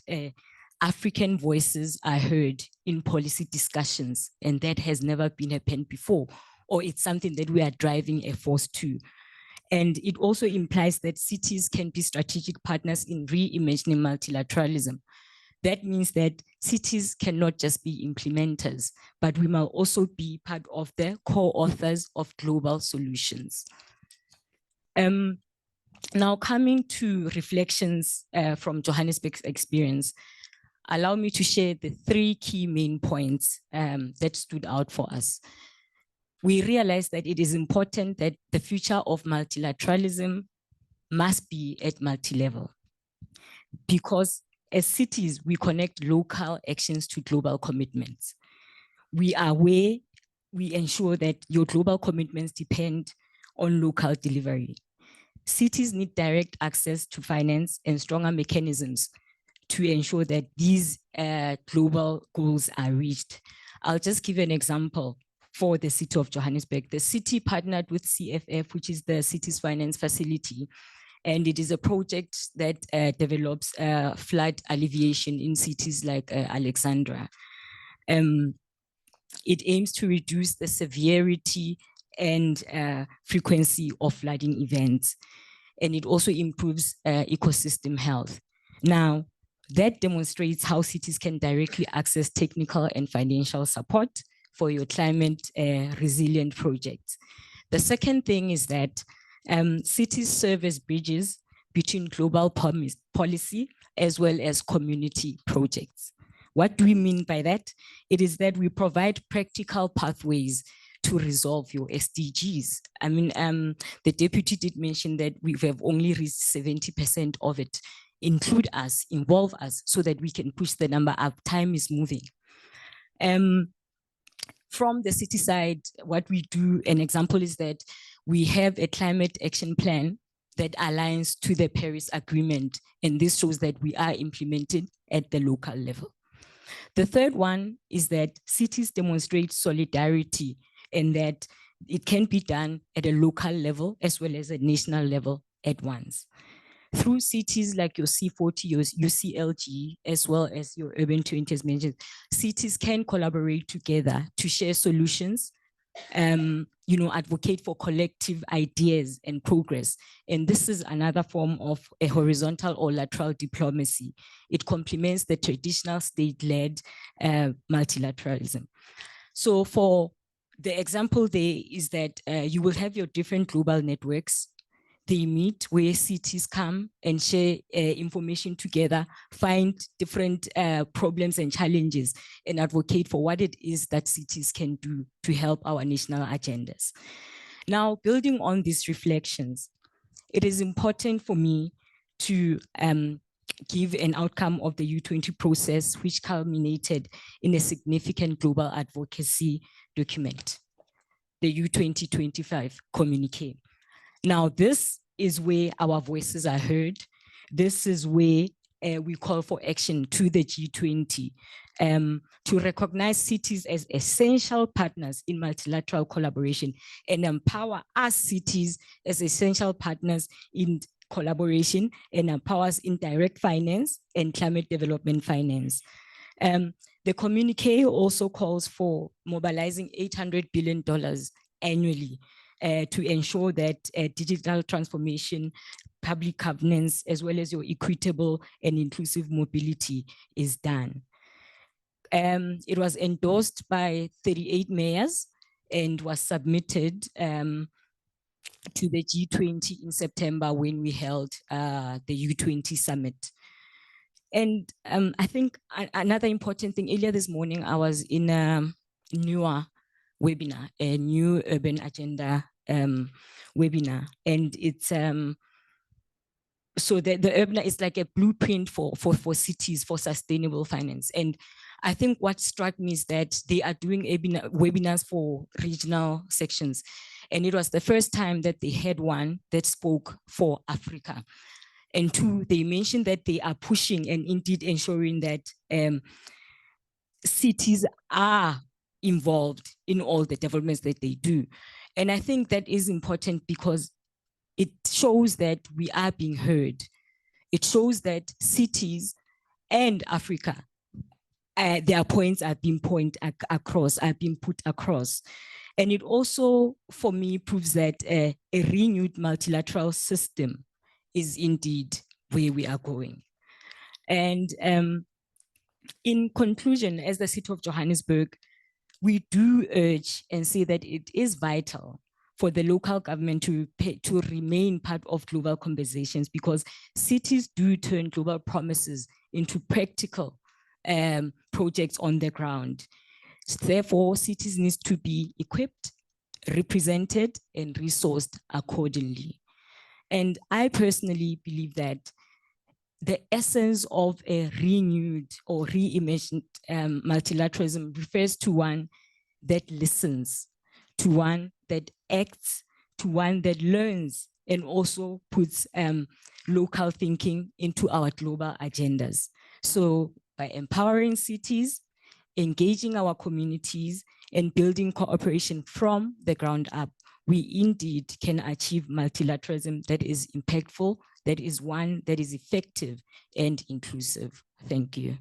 African voices are heard in policy discussions, and that has never been happened before, or it's something that we are driving a force to. And it also implies that cities can be strategic partners in reimagining multilateralism. That means that cities cannot just be implementers, but we must also be part of the co-authors of global solutions. Now coming to reflections from Johannesburg's experience, allow me to share the 3 key main points that stood out for us. We realized that it is important that the future of multilateralism must be at multi-level, because as cities, we connect local actions to global commitments. We are where we ensure that your global commitments depend on local delivery. Cities need direct access to finance and stronger mechanisms to ensure that these global goals are reached. I'll just give an example for the City of Johannesburg. The city partnered with CFF, which is the city's finance facility, and it is a project that develops flood alleviation in cities like Alexandra. It aims to reduce the severity and frequency of flooding events, and it also improves ecosystem health. Now, that demonstrates how cities can directly access technical and financial support for your climate resilient projects. The second thing is that cities serve as bridges between global policy as well as community projects. What do we mean by that? It is that we provide practical pathways to resolve your SDGs. I mean, the deputy did mention that we have only reached 70% of it. Include us, involve us, so that we can push the number up. Time is moving. From the city side, what we do, an example is that we have a climate action plan that aligns to the Paris Agreement, and this shows that we are implemented at the local level. The third one is that cities demonstrate solidarity, and that it can be done at a local level as well as a national level at once. Through cities like your C40, your UCLG, as well as your Urban 20 as mentioned, cities can collaborate together to share solutions, advocate for collective ideas and progress. And this is another form of a horizontal or lateral diplomacy. It complements the traditional state-led multilateralism. So for the example there is that you will have your different global networks. They meet where cities come and share information together, find different problems and challenges, and advocate for what it is that cities can do to help our national agendas. Now, building on these reflections, it is important for me to give an outcome of the U20 process, which culminated in a significant global advocacy document, the U2025 communique. Now, this is where our voices are heard. This is where we call for action to the G20 to recognize cities as essential partners in multilateral collaboration and empower us cities as essential partners in collaboration and empower us in direct finance and climate development finance. The communique also calls for mobilizing $800 billion annually to ensure that digital transformation, public governance, as well as your equitable and inclusive mobility is done. It was endorsed by 38 mayors and was submitted to the G20 in September when we held the U20 summit. And I think another important thing, earlier this morning, I was in a newer webinar, a new urban agenda webinar. And it's, so the urban is like a blueprint for cities for sustainable finance. And I think what struck me is that they are doing webinars for regional sections. And it was the first time that they had one that spoke for Africa. And two, they mentioned that they are pushing and indeed ensuring that cities are involved in all the developments that they do. And I think that is important because it shows that we are being heard. It shows that cities and Africa, their points are being put across. And it also, for me, proves that a renewed multilateral system is indeed where we are going. And in conclusion, as the city of Johannesburg, we do urge and say that it is vital for the local government to remain part of global conversations, because cities do turn global promises into practical projects on the ground. Therefore, cities need to be equipped, represented, and resourced accordingly. And I personally believe that the essence of a renewed or reimagined multilateralism refers to one that listens, to one that acts, to one that learns, and also puts local thinking into our global agendas. So by empowering cities, engaging our communities, and building cooperation from the ground up, we indeed can achieve multilateralism that is impactful, that is one that is effective and inclusive. Thank you.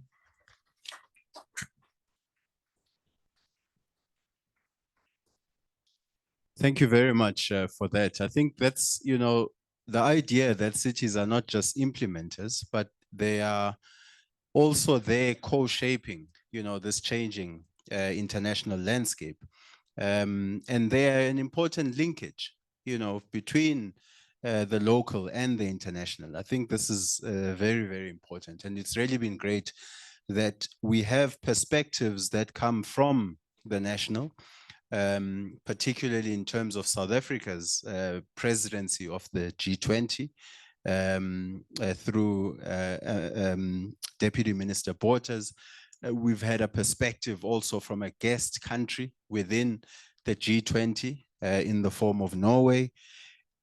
Thank you very much for that. I think that's, you know, the idea that cities are not just implementers, but they are also there co-shaping, you know, this changing international landscape. And they are an important linkage, you know, between the local and the international. I think this is very, very important. And it's really been great that we have perspectives that come from the national, particularly in terms of South Africa's presidency of the G20 through Deputy Minister Bottas. We've had a perspective also from a guest country within the G20 in the form of Norway.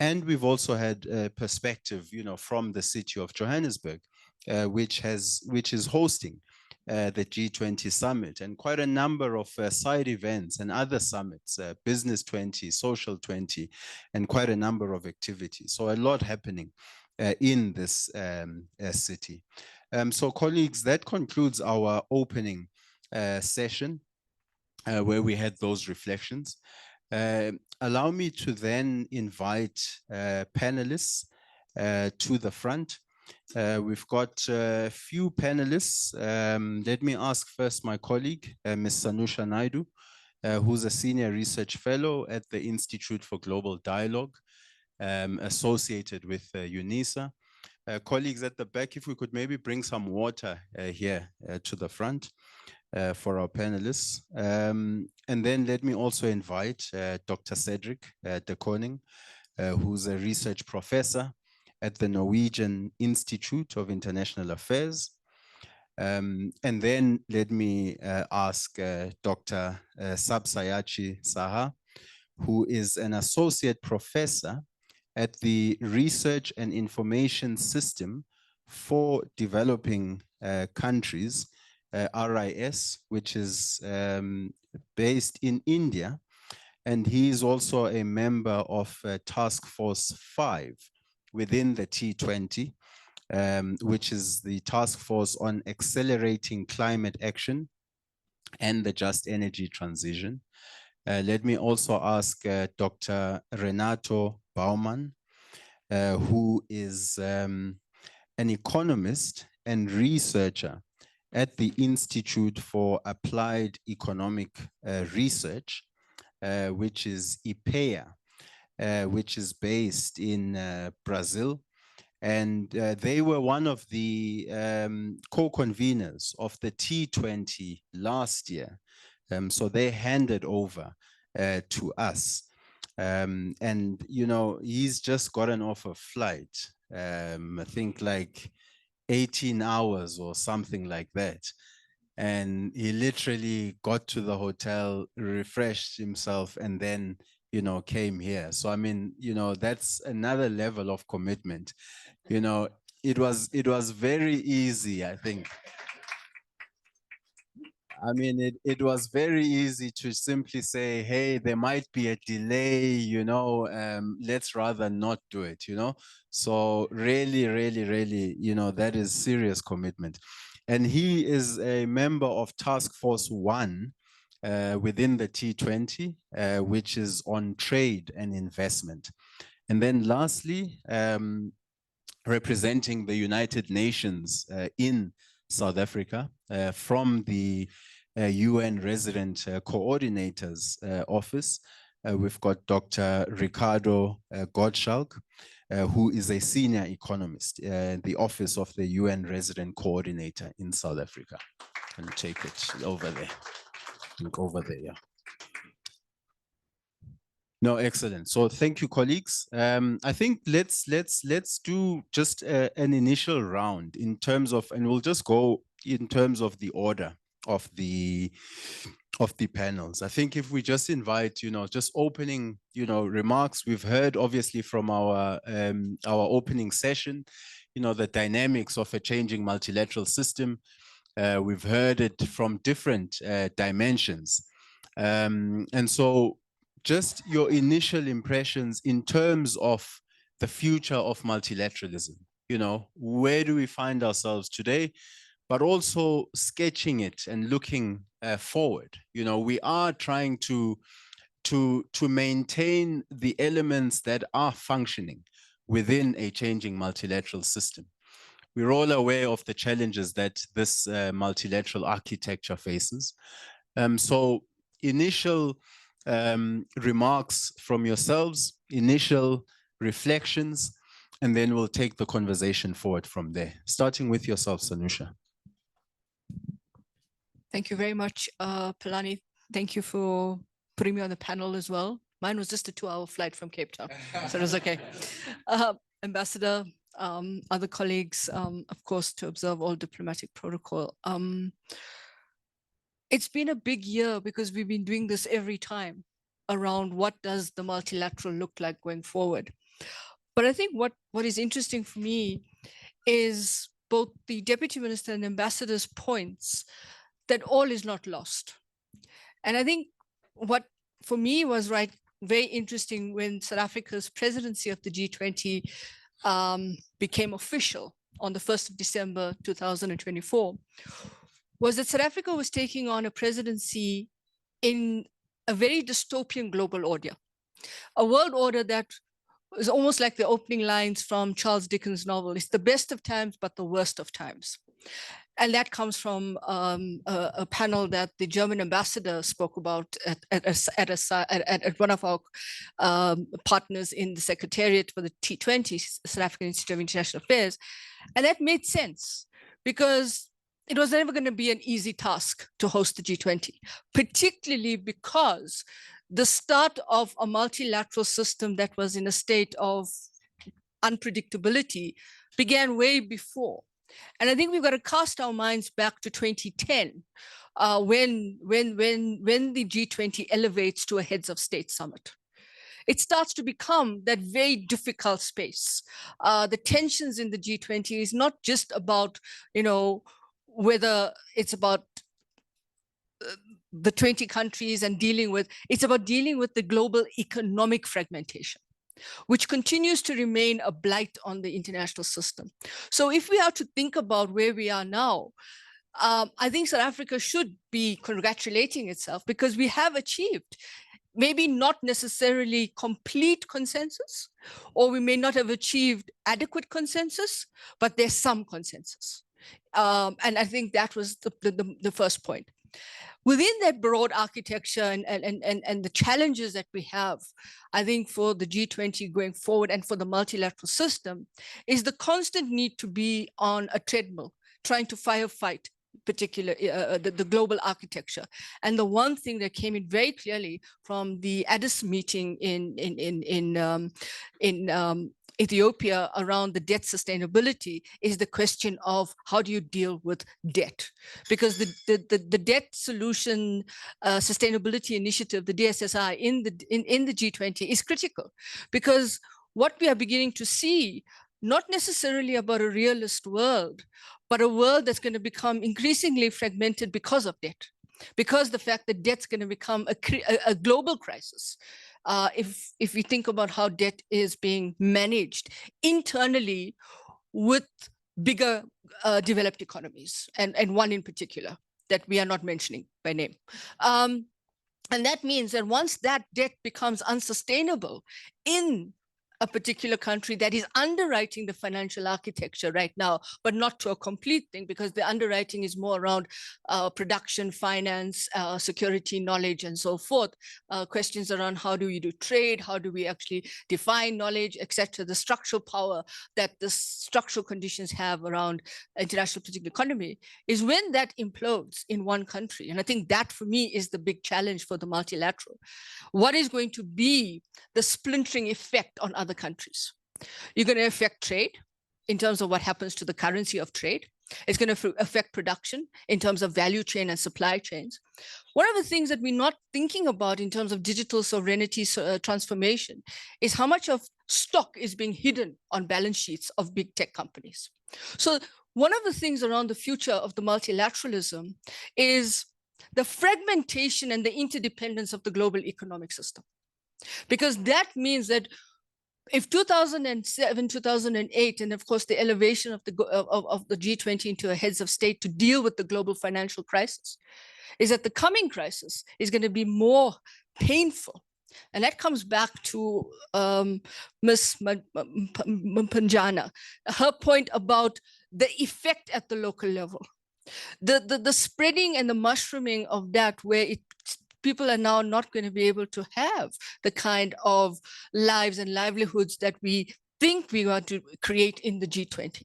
And we've also had a perspective, you know, from the city of Johannesburg, which is hosting the G20 summit, and quite a number of side events and other summits, Business 20, Social 20, and quite a number of activities. So a lot happening in this city. So colleagues, that concludes our opening session where we had those reflections. Allow me to then invite panelists to the front. We've got a few panelists. Let me ask first my colleague, Ms. Sanusha Naidu, who's a senior research fellow at the Institute for Global Dialogue, associated with UNISA. Colleagues at the back, if we could maybe bring some water here to the front for our panelists. And then let me also invite Dr. Cedric de Koning, who's a research professor at the Norwegian Institute of International Affairs. And then let me ask Dr. Sabsayachi Saha, who is an associate professor at the Research and Information System for Developing Countries, RIS, which is based in India. And he is also a member of Task Force 5 within the T20, which is the task force on accelerating climate action and the just energy transition. Let me also ask Dr. Renato Baumann, who is an economist and researcher at the Institute for Applied Economic Research, which is IPEA, which is based in Brazil. And they were one of the co-conveners of the T20 last year. So they handed over to us. And, you know, he's just gotten off a flight, I think like 18 hours or something like that. And he literally got to the hotel, refreshed himself, and then, you know, came here. So, I mean, you know, that's another level of commitment. You know, it was very easy, I think. I mean, it was very easy to simply say, hey, there might be a delay, you know, let's rather not do it, you know. So really, really, really, you know, that is serious commitment. And he is a member of Task Force 1 within the T20, which is on trade and investment. And then lastly, representing the United Nations in South Africa from the UN Resident Coordinator's Office. We've got Dr. Ricardo Gottschalk, who is a senior economist in the Office of the UN Resident Coordinator in South Africa. Can you take it over there? Look over there, yeah. No, excellent. So thank you, colleagues. I think let's do just an initial round in terms of, and we'll just go in terms of the order of the panels. I think if we just invite, you know, just opening, you know, remarks. We've heard obviously from our opening session, you know, the dynamics of a changing multilateral system. We've heard it from different dimensions, and so just your initial impressions in terms of the future of multilateralism. You know, where do we find ourselves today, but also sketching it and looking forward. You know, we are trying to maintain the elements that are functioning within a changing multilateral system. We're all aware of the challenges that this multilateral architecture faces. So initial remarks from yourselves, initial reflections, and then we'll take the conversation forward from there. Starting with yourself, Sanusha. Thank you very much, Philani. Thank you for putting me on the panel as well. Mine was just a 2-hour flight from Cape Town, so it was okay. Ambassador, other colleagues, of course, to observe all diplomatic protocol. It's been a big year because we've been doing this every time around what does the multilateral look like going forward. But I think what is interesting for me is both the Deputy Minister and Ambassador's points that all is not lost. And I think what for me was very interesting when South Africa's presidency of the G20 became official on the 1st of December 2024, was that South Africa was taking on a presidency in a very dystopian global order, a world order that was almost like the opening lines from Charles Dickens' novel. It's the best of times, but the worst of times. And that comes from a panel that the German ambassador spoke about at one of our partners in the Secretariat for the T20, South African Institute of International Affairs. And that made sense because it was never going to be an easy task to host the G20, particularly because the start of a multilateral system that was in a state of unpredictability began way before. And I think we've got to cast our minds back to 2010, when the G20 elevates to a heads of state summit. It starts to become that very difficult space. The tensions in the G20 is not just about, you know, whether it's about the 20 countries and it's about dealing with the global economic fragmentation. which continues to remain a blight on the international system. So if we are to think about where we are now, I think South Africa should be congratulating itself because we have achieved maybe not necessarily complete consensus, or we may not have achieved adequate consensus, but there's some consensus. And I think that was the first point. Within that broad architecture and the challenges that we have, I think for the G20 going forward and for the multilateral system is the constant need to be on a treadmill, trying to firefight the global architecture. And the one thing that came in very clearly from the Addis meeting in Ethiopia around the debt sustainability is the question of how do you deal with debt? Because the debt solution sustainability initiative, the DSSI in the G20 is critical, because what we are beginning to see, not necessarily about a realist world, but a world that's going to become increasingly fragmented because of debt, because the fact that debt's going to become a global crisis. If we think about how debt is being managed internally with bigger developed economies, and one in particular that we are not mentioning by name. And that means that once that debt becomes unsustainable in a particular country that is underwriting the financial architecture right now, but not to a complete thing, because the underwriting is more around production, finance, security, knowledge, and so forth. Questions around how do we do trade, how do we actually define knowledge, etc. The structural power that the structural conditions have around international political economy is when that implodes in one country. And I think that for me is the big challenge for the multilateral. What is going to be the splintering effect on other countries? You're going to affect trade in terms of what happens to the currency of trade. It's going to affect production in terms of value chain and supply chains. One of the things that we're not thinking about in terms of digital sovereignty transformation is how much of stock is being hidden on balance sheets of big tech companies. So one of the things around the future of the multilateralism is the fragmentation and the interdependence of the global economic system. Because that means that if 2007, 2008, and of course the elevation of the G20 into a heads of state to deal with the global financial crisis, is that the coming crisis is going to be more painful. And that comes back to Ms. Mpanjana, her point about the effect at the local level. The spreading and the mushrooming of that, where people are now not going to be able to have the kind of lives and livelihoods that we think we want to create in the G20.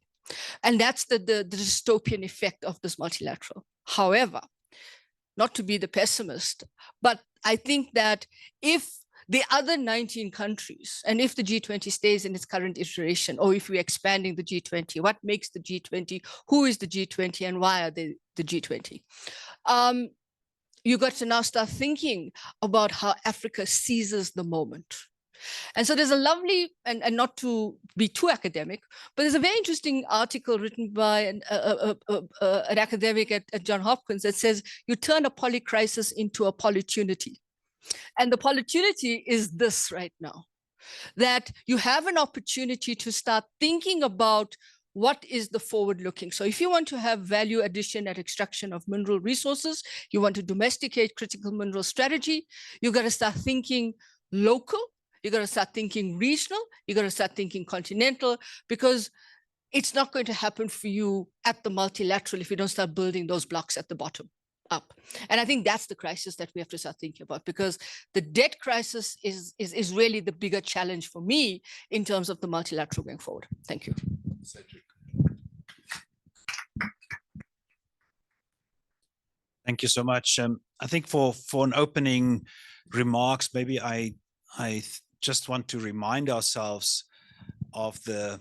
And that's the dystopian effect of this multilateral. However, not to be the pessimist, but I think that if the other 19 countries, and if the G20 stays in its current iteration, or if we're expanding the G20, what makes the G20, who is the G20, and why are they the G20? You got to now start thinking about how Africa seizes the moment. And so there's a lovely, and not to be too academic, but there's a very interesting article written by an academic at Johns Hopkins that says you turn a polycrisis into a polytunity. And the polytunity is this right now, that you have an opportunity to start thinking about what is the forward looking. So if you want to have value addition at extraction of mineral resources, you want to domesticate critical mineral strategy, you got to start thinking local, you got to start thinking regional, you got to start thinking continental, because it's not going to happen for you at the multilateral if you don't start building those blocks at the bottom up. And I think that's the crisis that we have to start thinking about, because the debt crisis is really the bigger challenge for me in terms of the multilateral going forward. Thank you. Cedric. Thank you so much. I think for an opening remarks, maybe I just want to remind ourselves of the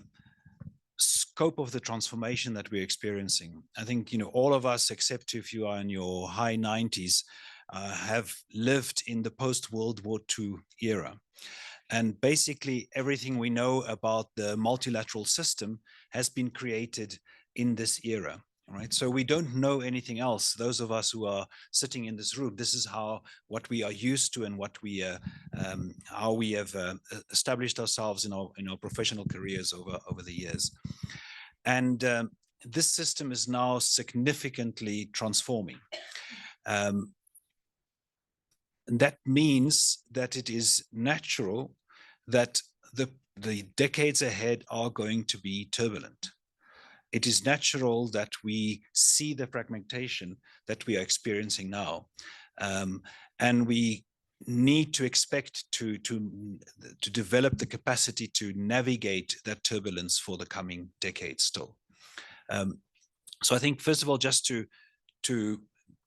scope of the transformation that we're experiencing. I think, all of us, except if you are in your high 90s, have lived in the post-World War II era. And basically everything we know about the multilateral system has been created in this era. Right, so we don't know anything else. Those of us who are sitting in this room, this is what we are used to and what we how we have established ourselves in our professional careers over the years. And this system is now significantly transforming. And that means that it is natural that the decades ahead are going to be turbulent. It is natural that we see the fragmentation that we are experiencing now. And we need to expect to develop the capacity to navigate that turbulence for the coming decades still. So I think, first of all, just to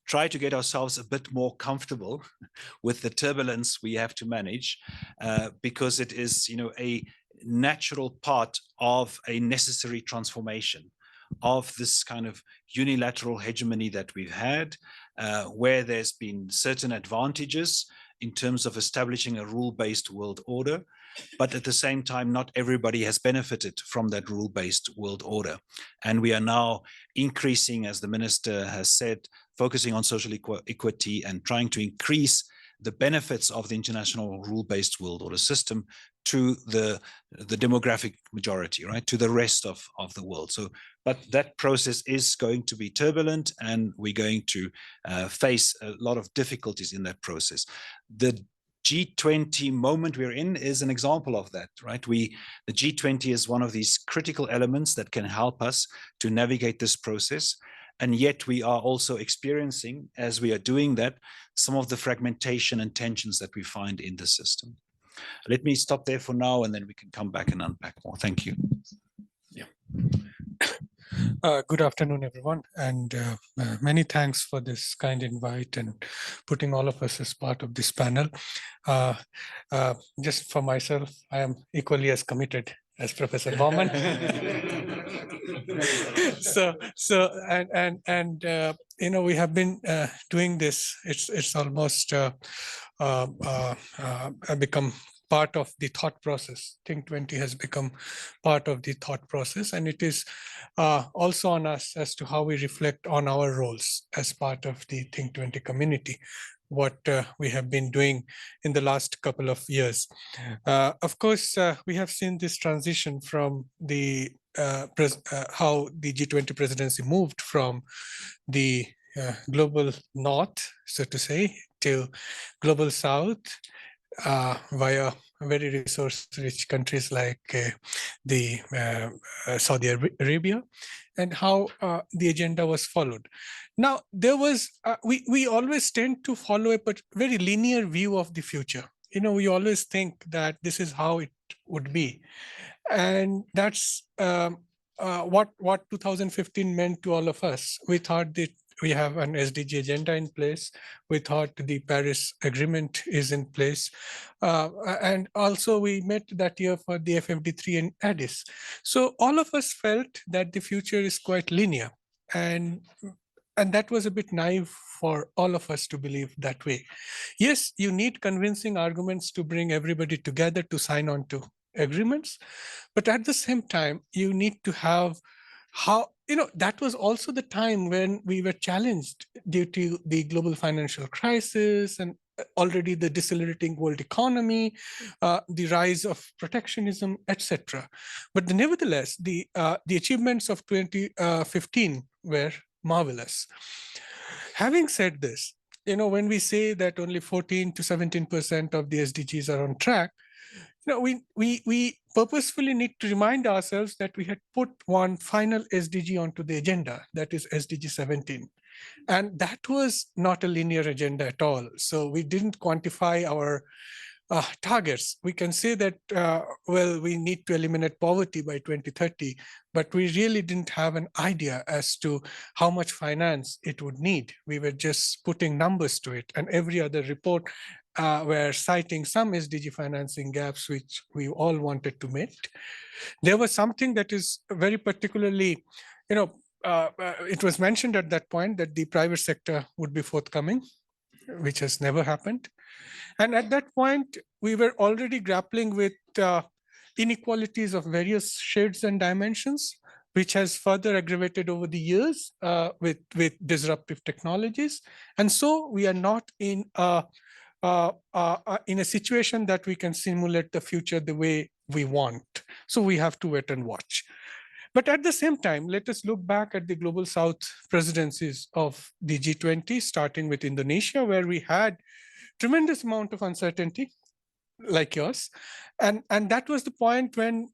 try to get ourselves a bit more comfortable with the turbulence we have to manage, because it is, a natural part of a necessary transformation of this kind of unilateral hegemony that we've had, where there's been certain advantages in terms of establishing a rule-based world order, but at the same time, not everybody has benefited from that rule-based world order. And we are now increasing, as the minister has said, focusing on social equity and trying to increase the benefits of the international rule-based world order system to the demographic majority, right, to the rest of the world. So, but that process is going to be turbulent, and we're going to face a lot of difficulties in that process. The G20 moment we're in is an example of that, right? The G20 is one of these critical elements that can help us to navigate this process. And yet we are also experiencing, as we are doing that, some of the fragmentation and tensions that we find in the system. Let me stop there for now, and then we can come back and unpack more. Thank you. Yeah. Good afternoon, everyone, and many thanks for this kind invite and putting all of us as part of this panel. Just for myself, I am equally as committed as Professor Bauman. We have been doing this. It's almost become part of the thought process. T20 has become part of the thought process, and it is also on us as to how we reflect on our roles as part of the T20 community, what we have been doing in the last couple of years. Of course, we have seen this transition from the how the G20 presidency moved from the global north, so to say, to global south, via very resource-rich countries like Saudi Arabia, and how the agenda was followed. Now, there was, we always tend to follow a very linear view of the future. We always think that this is how it would be. And that's what 2015 meant to all of us. We thought that we have an SDG agenda in place. We thought the Paris Agreement is in place. And also we met that year for the FFD3 in Addis. So all of us felt that the future is quite linear. And that was a bit naive for all of us to believe that way. Yes, you need convincing arguments to bring everybody together to sign on to agreements. But at the same time, you need to have that was also the time when we were challenged due to the global financial crisis and already the decelerating world economy, the rise of protectionism, etc. But nevertheless, the achievements of 2015 were marvelous. Having said this, when we say that only 14 to 17% of the SDGs are on track, we purposefully need to remind ourselves that we had put one final SDG onto the agenda, that is SDG 17. And that was not a linear agenda at all. So we didn't quantify our targets. We can say that, well, we need to eliminate poverty by 2030, but we really didn't have an idea as to how much finance it would need. We were just putting numbers to it, and every other report were citing some SDG financing gaps, which we all wanted to meet. There was something that is very particularly, it was mentioned at that point that the private sector would be forthcoming, which has never happened. And at that point, we were already grappling with inequalities of various shades and dimensions which has further aggravated over the years with disruptive technologies. And so we are not in a situation that we can simulate the future the way we want. So we have to wait and watch. But at the same time, let us look back at the Global South presidencies of the G20, starting with Indonesia, where we had tremendous amount of uncertainty, like yours. And that was the point when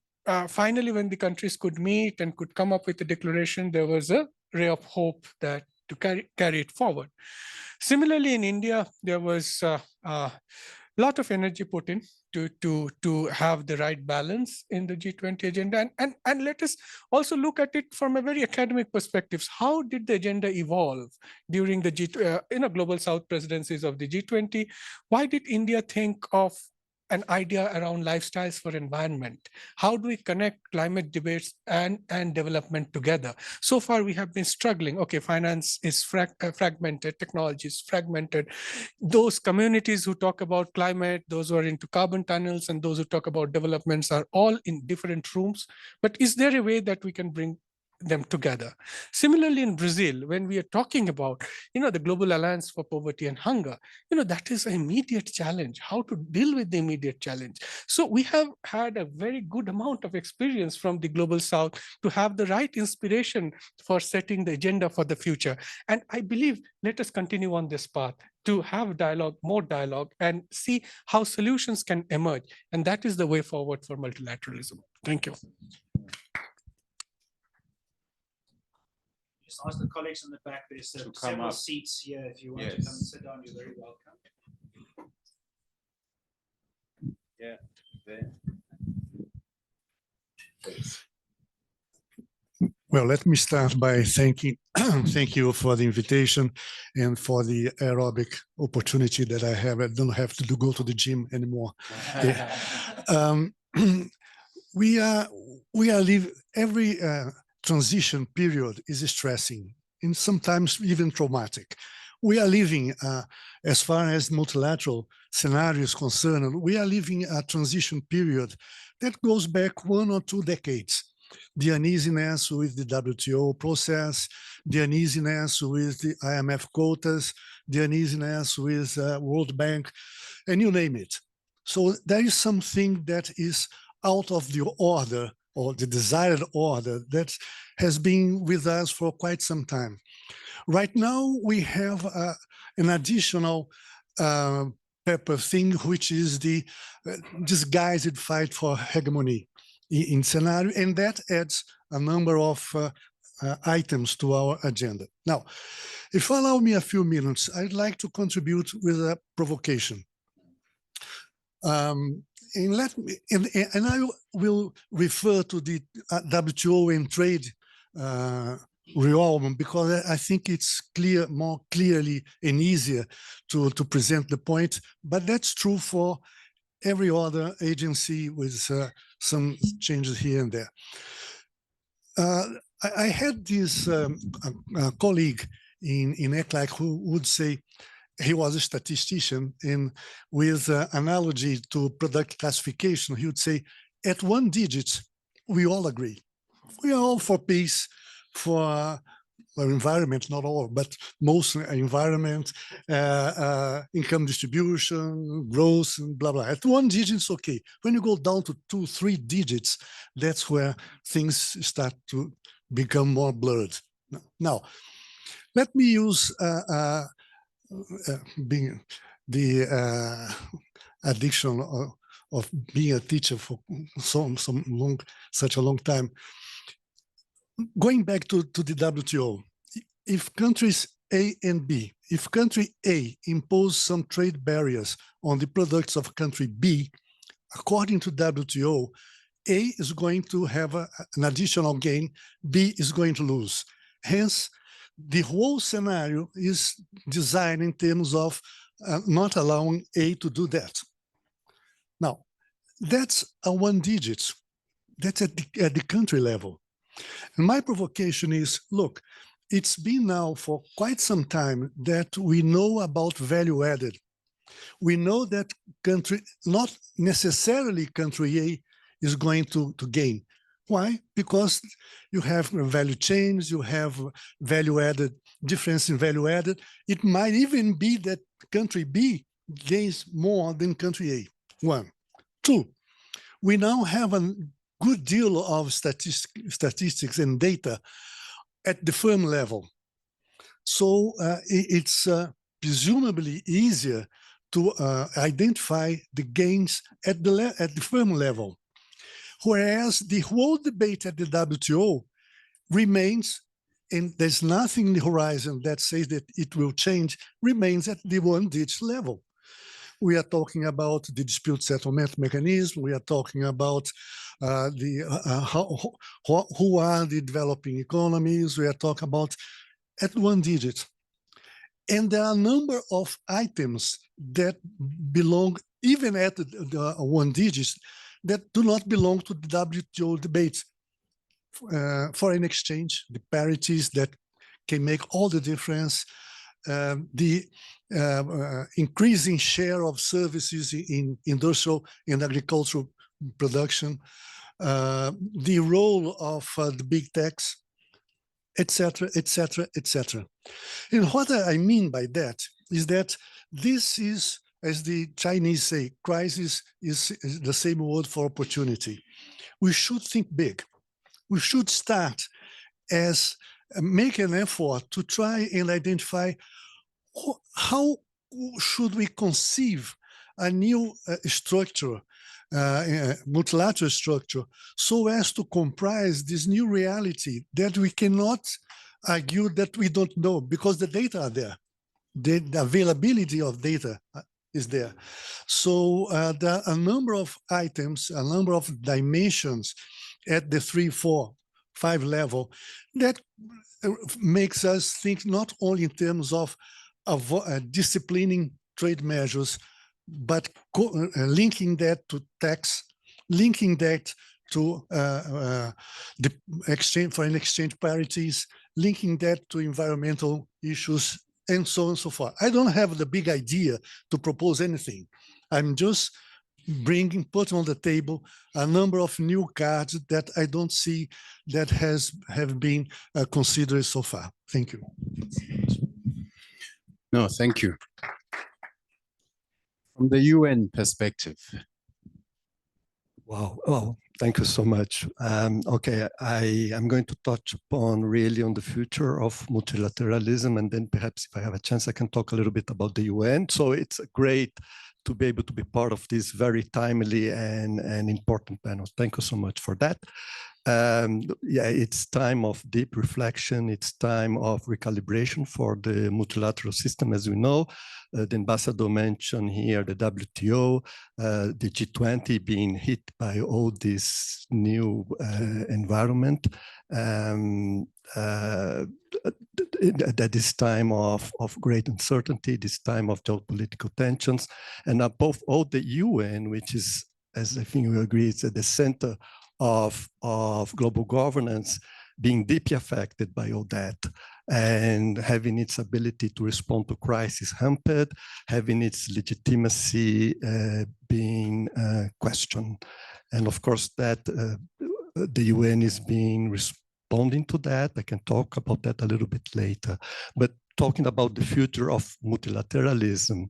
finally, when the countries could meet and could come up with a declaration, there was a ray of hope that to carry it forward. Similarly, in India, there was a lot of energy put in to have the right balance in the G20 agenda. And let us also look at it from a very academic perspective. How did the agenda evolve during the Global South presidencies of the G20? Why did India think of an idea around lifestyles for environment? How do we connect climate debates and development together? So far, we have been struggling. Okay, finance is fragmented, technology is fragmented. Those communities who talk about climate, those who are into carbon tunnels, and those who talk about developments are all in different rooms. But is there a way that we can bring them together? Similarly, in Brazil, when we are talking about, the Global Alliance for Poverty and Hunger, that is an immediate challenge, how to deal with the immediate challenge. So we have had a very good amount of experience from the Global South to have the right inspiration for setting the agenda for the future. And I believe, let us continue on this path to have dialogue, more dialogue, and see how solutions can emerge. And that is the way forward for multilateralism. Thank you. Just ask the colleagues on the back. There's several seats here. If you want to come and sit down, you're very welcome. Yeah, there. Well, let me start by thank you for the invitation and for the aerobic opportunity that I have. I don't have to go to the gym anymore. We are every transition period is stressing and sometimes even traumatic. We are living, as far as multilateral scenario is concerned, we are living a transition period that goes back 1 or 2 decades. The uneasiness with the WTO process, the uneasiness with the IMF quotas, the uneasiness with World Bank, and you name it. So there is something that is out of the order or the desired order that has been with us for quite some time. Right now, we have an additional pepper thing, which is the disguised fight for hegemony in scenario, and that adds a number of items to our agenda. Now, if you allow me a few minutes, I'd like to contribute with a provocation. And I will refer to the WTO and trade realm because I think it's clear, more clearly and easier to present the point. But that's true for every other agency with some changes here and there. I had this colleague in ECLAC who would say, he was a statistician, and with analogy to product classification, he would say, at 1 digit, we all agree. We are all for peace, for environment, not all, but most environment, income distribution, growth, and blah, blah. At 1 digit, it's okay. When you go down to 2, 3 digits, that's where things start to become more blurred. Now, let me use being the addiction of being a teacher for such a long time. Going back to the WTO, if countries A and B, if country A impose some trade barriers on the products of country B, according to WTO, A is going to have an additional gain, B is going to lose. Hence, the whole scenario is designed in terms of not allowing A to do that. Now, that's a 1 digit. That's at the country level. And my provocation is, look, it's been now for quite some time that we know about value added. We know that country, not necessarily country A is going to gain. Why? Because you have value chains, you have value added, difference in value added. It might even be that country B gains more than country A. One. Two, we now have a good deal of statistics and data at the firm level. So it's presumably easier to identify the gains at the firm level. Whereas the whole debate at the WTO remains, and there's nothing in the horizon that says that it will change, remains at the one-digit level. We are talking about the dispute settlement mechanism. We are talking about who are the developing economies. We are talking about at one digit. And there are a number of items that belong, even at the one digit, that do not belong to the WTO debates. Foreign exchange, the parities that can make all the difference, the increasing share of services in industrial and agricultural production, the role of the big techs, etc., etc., etc. And what I mean by that is that this is, as the Chinese say, crisis is the same word for opportunity. We should think big. We should start as make an effort to try and identify how should we conceive a new structure, multilateral structure, so as to comprise this new reality that we cannot argue that we don't know, because the data are there. The availability of data is there. So there are a number of items, a number of dimensions at the 3, 4, 5 level that makes us think not only in terms of disciplining trade measures, but linking that to tax, linking that to the foreign exchange parities, linking that to environmental issues, and so on and so forth. I don't have the big idea to propose anything. I'm just putting on the table a number of new cards that I don't see that have been considered so far. Thank you. No, thank you. From the UN perspective. Wow. Oh, thank you so much. Okay, I am going to touch upon really on the future of multilateralism, and then perhaps if I have a chance, I can talk a little bit about the UN. So it's great to be able to be part of this very timely and important panel. Thank you so much for that. Yeah, it's time of deep reflection. It's time of recalibration for the multilateral system, as we know. The ambassador mentioned here the WTO, the G20 being hit by all this new environment. That this time of great uncertainty, this time of geopolitical tensions, and above all the UN, which is, as I think we agree, it's at the center of global governance, being deeply affected by all that, and having its ability to respond to crisis hampered, having its legitimacy being questioned. And of course that the UN is being responding to that. I can talk about that a little bit later. But talking about the future of multilateralism,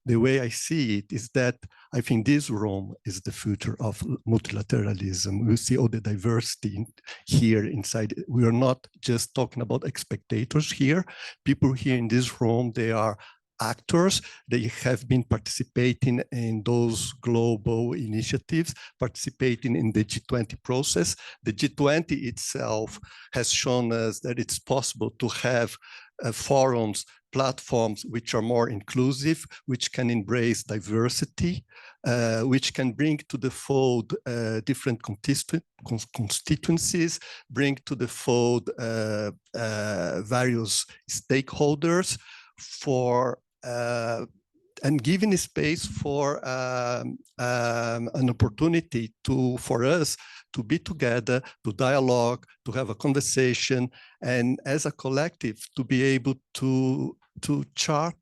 the way I see it is that I think this room is the future of multilateralism. We see all the diversity here inside. We are not just talking about spectators here. People here in this room, they are actors. They have been participating in those global initiatives, participating in the G20 process. The G20 itself has shown us that it's possible to have forums, platforms which are more inclusive, which can embrace diversity, which can bring to the fold different constituencies, bring to the fold various stakeholders for and giving a space for an opportunity for us to be together, to dialogue, to have a conversation, and as a collective to be able to chart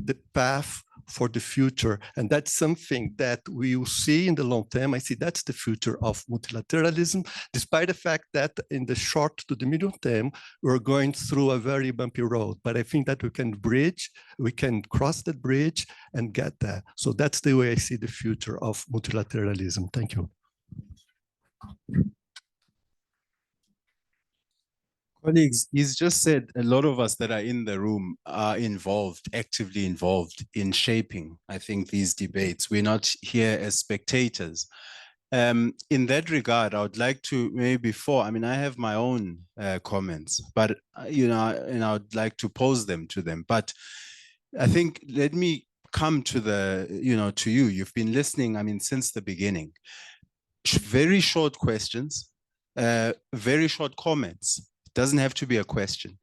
the path for the future. And that's something that we will see in the long term. I see that's the future of multilateralism, despite the fact that in the short to the medium term, we're going through a very bumpy road. But I think that we can cross that bridge and get there. So that's the way I see the future of multilateralism. Thank you. Colleagues, he's just said a lot of us that are in the room are actively involved in shaping, I think, these debates. We're not here as spectators. In that regard, I would like to I have my own comments, but, and I would like to pose them to them. But I think, let me come to to you. You've been listening, since the beginning. Very short questions, very short comments. Doesn't have to be a question.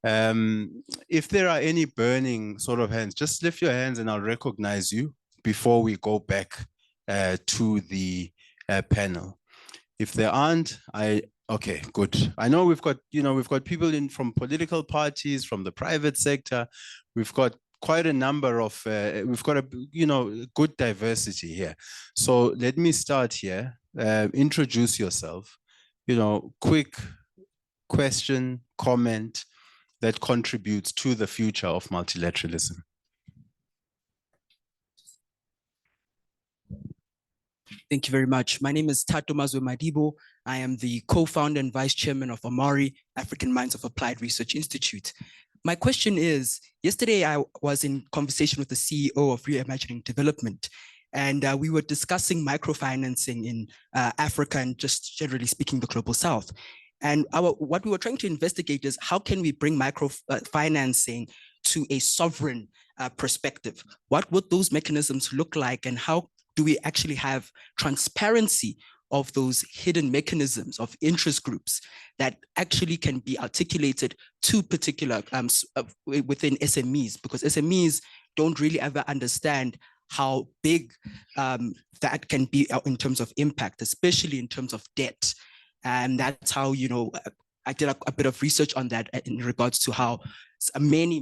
If there are any burning sort of hands, just lift your hands and I'll recognize you before we go back to the panel. If there aren't, okay, good. I know we've got people from political parties, from the private sector. We've got quite a number of, we've got a good diversity here. So let me start here. Introduce yourself, quick question, comment that contributes to the future of multilateralism. Thank you very much. My name is Tato Mazwe Madibo. I am the co-founder and vice chairman of AMARI, African Minds of Applied Research Institute. My question is, yesterday I was in conversation with the CEO of Reimagining Development, and we were discussing microfinancing in Africa and just generally speaking, the global South. And what we were trying to investigate is how can we bring microfinancing to a sovereign perspective? What would those mechanisms look like, and how do we actually have transparency of those hidden mechanisms of interest groups that actually can be articulated to particular within SMEs, because SMEs don't really ever understand how big that can be in terms of impact, especially in terms of debt. And that's how, I did a bit of research on that in regards to how many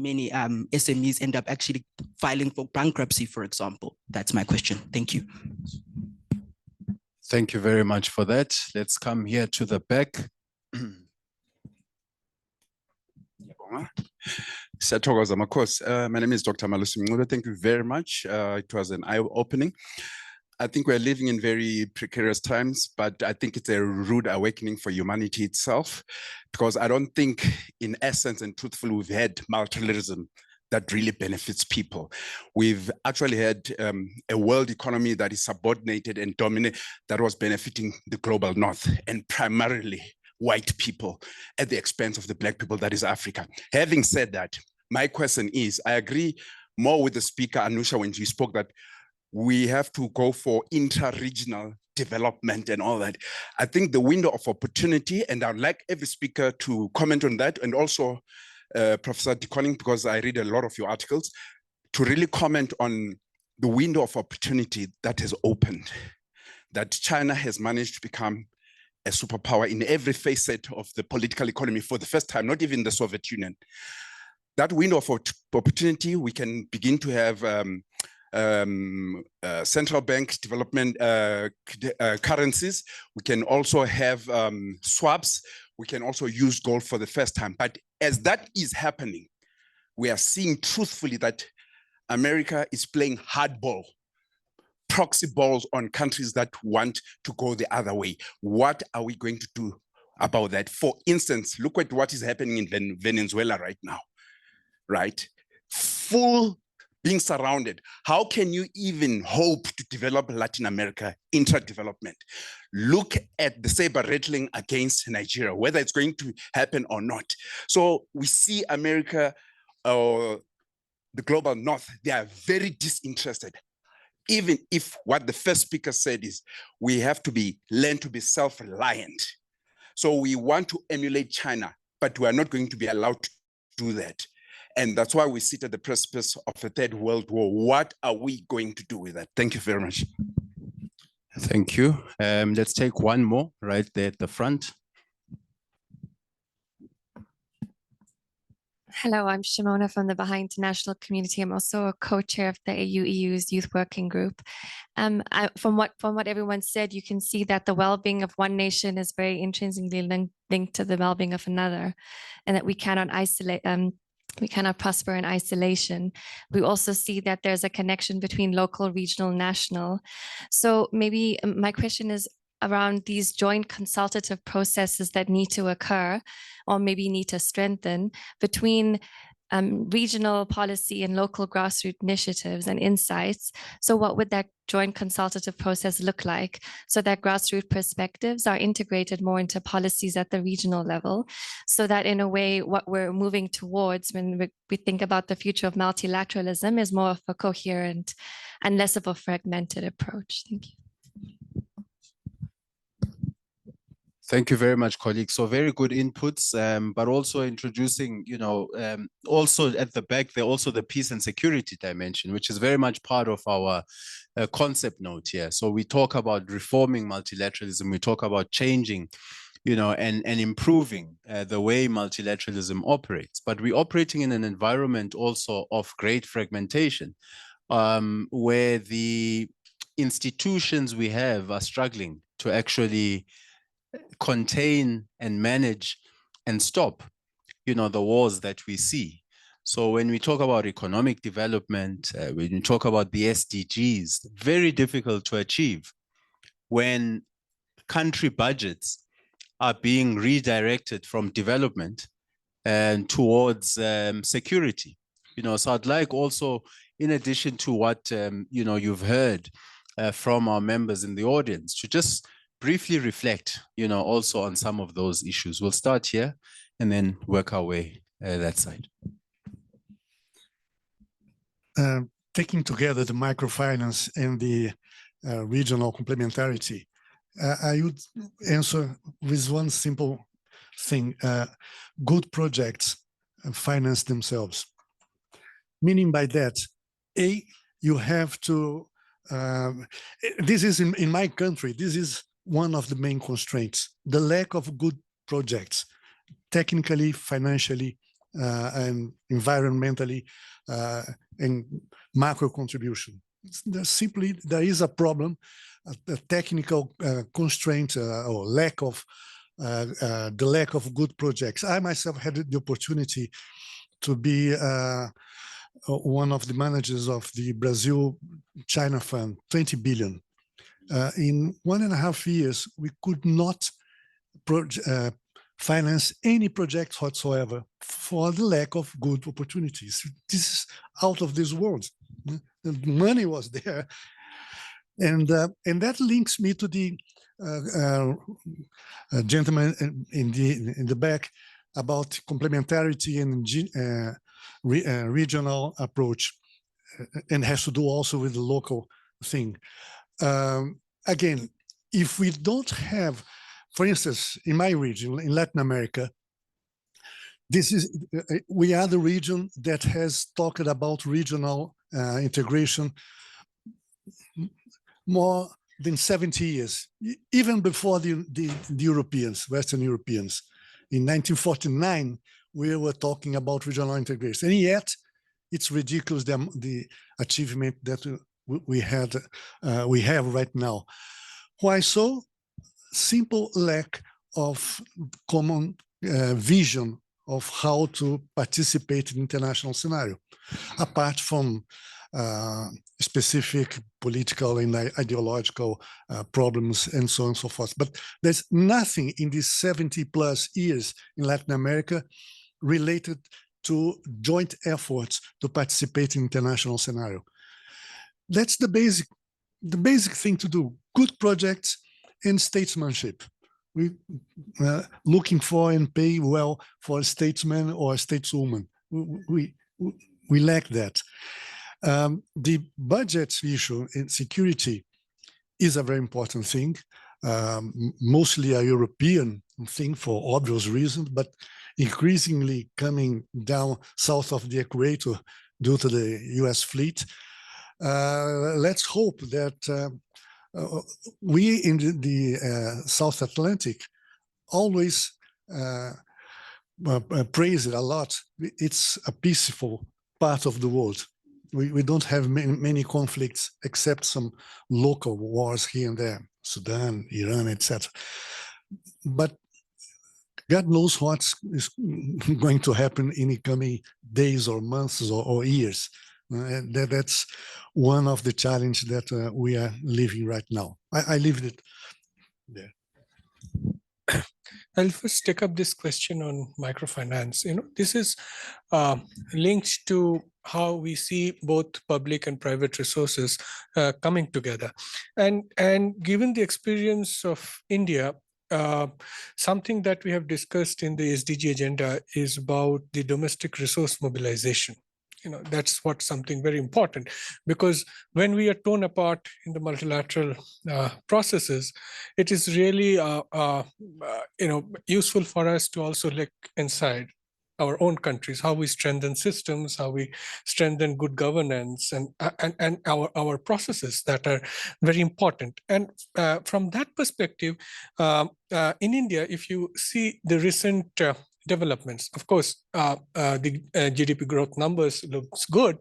SMEs end up actually filing for bankruptcy, for example. That's my question. Thank you. Thank you very much for that. Let's come here to the back. My name is Dr. Malusi Mngube. Thank you very much. It was an eye-opening. I think we're living in very precarious times, but I think it's a rude awakening for humanity itself, because I don't think, in essence and truthfully, we've had multilateralism that really benefits people. We've actually had a world economy that is subordinated and dominant, that was benefiting the global North, and primarily white people at the expense of the Black people, that is Africa. Having said that, my question is, I agree more with the speaker, Anusha, when she spoke that we have to go for intra-regional development and all that. I think the window of opportunity, and I'd like every speaker to comment on that, and also Professor de Koning, because I read a lot of your articles, to really comment on the window of opportunity that has opened, that China has managed to become a superpower in every facet of the political economy for the first time, not even the Soviet Union. That window of opportunity, we can begin to have central bank development currencies. We can also have swaps. We can also use gold for the first time. But as that is happening, we are seeing truthfully that America is playing hardball, proxy balls on countries that want to go the other way. What are we going to do about that? For instance, look at what is happening in Venezuela right now, right? Full being surrounded. How can you even hope to develop Latin America intra-development? Look at the saber rattling against Nigeria, whether it's going to happen or not. So we see America, the global North, they are very disinterested. Even if what the first speaker said is, we have to learn to be self-reliant. So we want to emulate China, but we are not going to be allowed to do that. And that's why we sit at the precipice of a third world war. What are we going to do with that? Thank you very much. Thank you. Let's take one more right there at the front. Hello, I'm Shimona from the Baha'i International Community. I'm also a co-chair of the AU-EU's Youth Working Group. From what everyone said, you can see that the well-being of one nation is very intrinsically linked to the well-being of another, and that we cannot isolate. We cannot prosper in isolation. We also see that there's a connection between local, regional, national. So maybe my question is around these joint consultative processes that need to occur, or maybe need to strengthen between regional policy and local grassroots initiatives and insights. So what would that joint consultative process look like so that grassroots perspectives are integrated more into policies at the regional level, so that in a way what we're moving towards when we think about the future of multilateralism is more of a coherent and less of a fragmented approach? Thank you. Thank you very much, colleagues. So very good inputs, but also introducing, also at the back, there also the peace and security dimension, which is very much part of our concept note here. So we talk about reforming multilateralism, we talk about changing, and improving the way multilateralism operates. But we're operating in an environment also of great fragmentation, where the institutions we have are struggling to actually contain and manage and stop, the wars that we see. So when we talk about economic development, when we talk about the SDGs, very difficult to achieve when country budgets are being redirected from development and towards security. So I'd like also, in addition to what you've heard from our members in the audience, to just briefly reflect, also on some of those issues. We'll start here and then work our way that side. Taking together the microfinance and the regional complementarity, I would answer with one simple thing. Good projects finance themselves. Meaning by that, you have to, this is in my country, this is one of the main constraints, the lack of good projects, technically, financially, and environmentally, and macro contribution. There is a problem, a technical constraint or lack of, the lack of good projects. I myself had the opportunity to be one of the managers of the Brazil-China Fund, 20 billion. In 1.5 years, we could not finance any project whatsoever for the lack of good opportunities. This is out of this world. The money was there. And that links me to the gentleman in the back about complementarity and regional approach, and has to do also with the local thing. Again, if we don't have, for instance, in my region, in Latin America, we are the region that has talked about regional integration more than 70 years, even before the Europeans, Western Europeans. In 1949, we were talking about regional integration, and yet it's ridiculous the achievement that we have right now. Why so? Simple lack of common vision of how to participate in international scenario, apart from specific political and ideological problems and so on and so forth. But there's nothing in these 70+ years in Latin America related to joint efforts to participate in international scenario. That's the basic thing to do. Good projects and statesmanship. We looking for and pay well for a statesman or a stateswoman. We lack that. The budget issue and security is a very important thing, mostly a European thing for obvious reasons, but increasingly coming down south of the equator due to the US fleet. Let's hope that we in the South Atlantic always praise it a lot. It's a peaceful part of the world. We don't have many conflicts except some local wars here and there, Sudan, Iran, etc. But God knows what is going to happen in the coming days or months or years. That's one of the challenges that we are living right now. I leave it there. I'll first take up this question on microfinance. This is linked to how we see both public and private resources coming together. And given the experience of India, something that we have discussed in the SDG agenda is about the domestic resource mobilization. That's what's something very important, because when we are torn apart in the multilateral processes, it is really useful for us to also look inside our own countries, how we strengthen systems, how we strengthen good governance, and our processes that are very important. And from that perspective, in India, if you see the recent developments, of course, the GDP growth numbers looks good,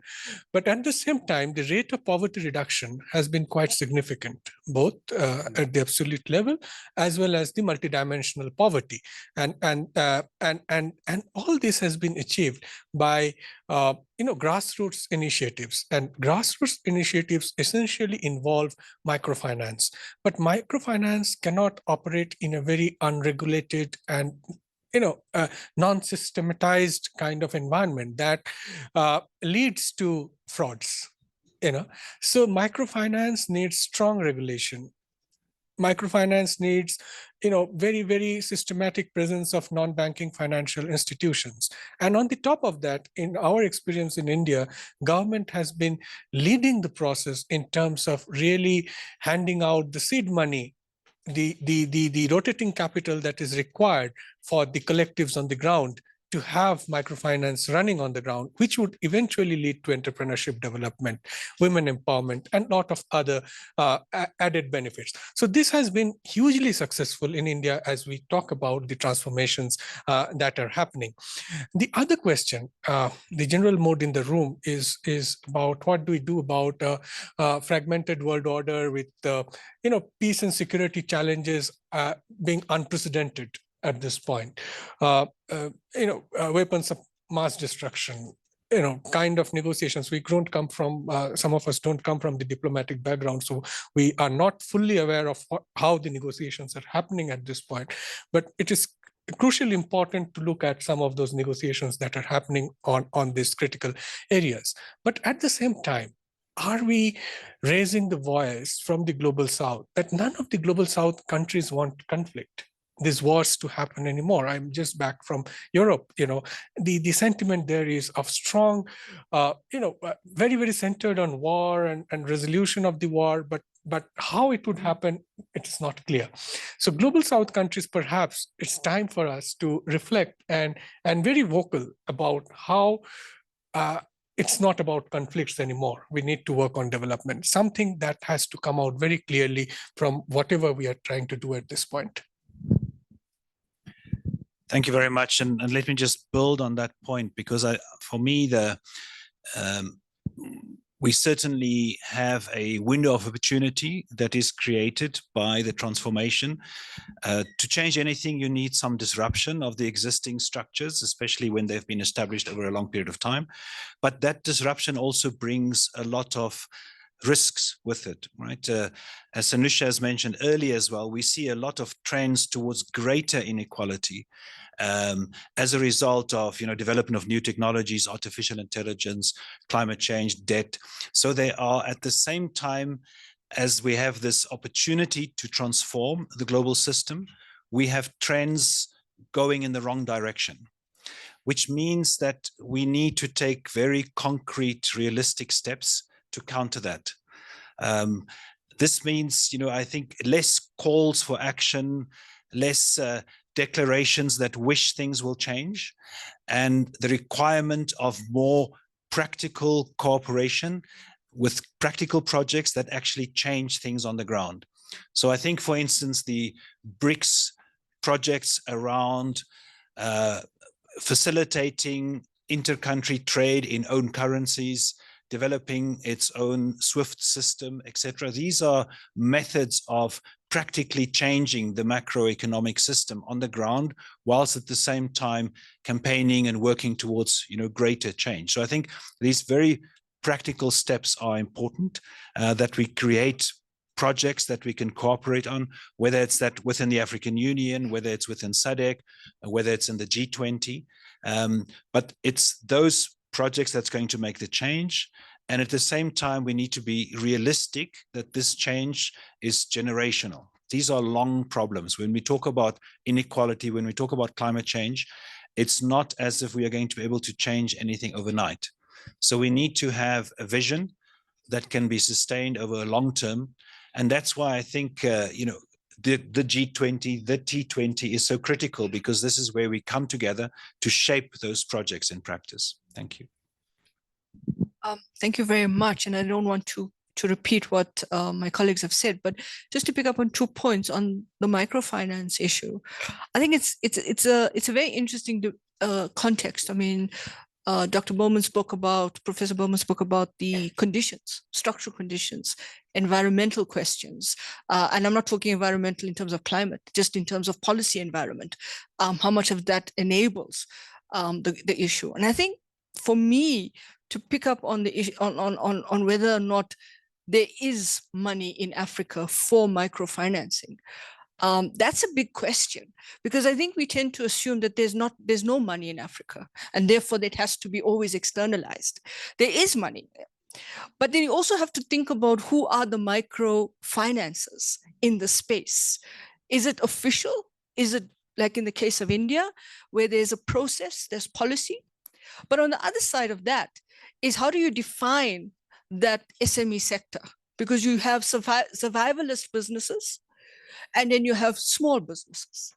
but at the same time, the rate of poverty reduction has been quite significant, both at the absolute level as well as the multidimensional poverty, and all this has been achieved by grassroots initiatives, and grassroots initiatives essentially involve microfinance, but microfinance cannot operate in a very unregulated and non-systematized kind of environment that leads to frauds. So microfinance needs strong regulation. Microfinance needs very, very systematic presence of non-banking financial institutions. And on the top of that, in our experience in India, government has been leading the process in terms of really handing out the seed money, the rotating capital that is required for the collectives on the ground to have microfinance running on the ground, which would eventually lead to entrepreneurship development, women empowerment, and a lot of other added benefits. So this has been hugely successful in India as we talk about the transformations that are happening. The other question, the general mood in the room is about what do we do about fragmented world order with peace and security challenges being unprecedented at this point, weapons of mass destruction, kind of negotiations. We don't come from, some of us don't come from the diplomatic background, so we are not fully aware of how the negotiations are happening at this point. But it is crucially important to look at some of those negotiations that are happening on these critical areas. But at the same time, are we raising the voice from the global south that none of the global south countries want conflict, these wars to happen anymore? I'm just back from Europe. The sentiment there is of strong, very, very centered on war and resolution of the war, but how it would happen, it is not clear. So global south countries, perhaps it's time for us to reflect and very vocal about how it's not about conflicts anymore. We need to work on development, something that has to come out very clearly from whatever we are trying to do at this point. Thank you very much. And let me just build on that point, because for me, we certainly have a window of opportunity that is created by the transformation. To change anything, you need some disruption of the existing structures, especially when they've been established over a long period of time. But that disruption also brings a lot of risks with it, right? As Sanusha has mentioned earlier as well, we see a lot of trends towards greater inequality as a result of development of new technologies, artificial intelligence, climate change, debt. So they are, at the same time as we have this opportunity to transform the global system, we have trends going in the wrong direction, which means that we need to take very concrete, realistic steps to counter that. This means, I think, less calls for action, less declarations that wish things will change, and the requirement of more practical cooperation with practical projects that actually change things on the ground. So I think, for instance, the BRICS projects around facilitating inter-country trade in own currencies, developing its own SWIFT system, etc. These are methods of practically changing the macroeconomic system on the ground, whilst at the same time campaigning and working towards, greater change. So I think these very practical steps are important, that we create projects that we can cooperate on, whether it's that within the African Union, whether it's within SADC, whether it's in the G20. But it's those projects that's going to make the change. And at the same time, we need to be realistic that this change is generational. These are long problems. When we talk about inequality, when we talk about climate change, it's not as if we are going to be able to change anything overnight. So we need to have a vision that can be sustained over a long term. And that's why I think, the G20, the T20 is so critical, because this is where we come together to shape those projects in practice. Thank you. Thank you very much. And I don't want to repeat what my colleagues have said, but just to pick up on 2 points on the microfinance issue. I think it's a very interesting context. I mean, Professor Bowman spoke about the conditions, structural conditions, environmental questions. And I'm not talking environmental in terms of climate, just in terms of policy environment, how much of that enables the issue. And I think for me to pick up on the issue, on whether or not there is money in Africa for microfinancing, that's a big question, because I think we tend to assume that there's no money in Africa, and therefore that has to be always externalized. There is money there. But then you also have to think about who are the microfinancers in the space. Is it official? Is it like in the case of India, where there's a process, there's policy? But on the other side of that is, how do you define that SME sector? Because you have survivalist businesses, and then you have small businesses.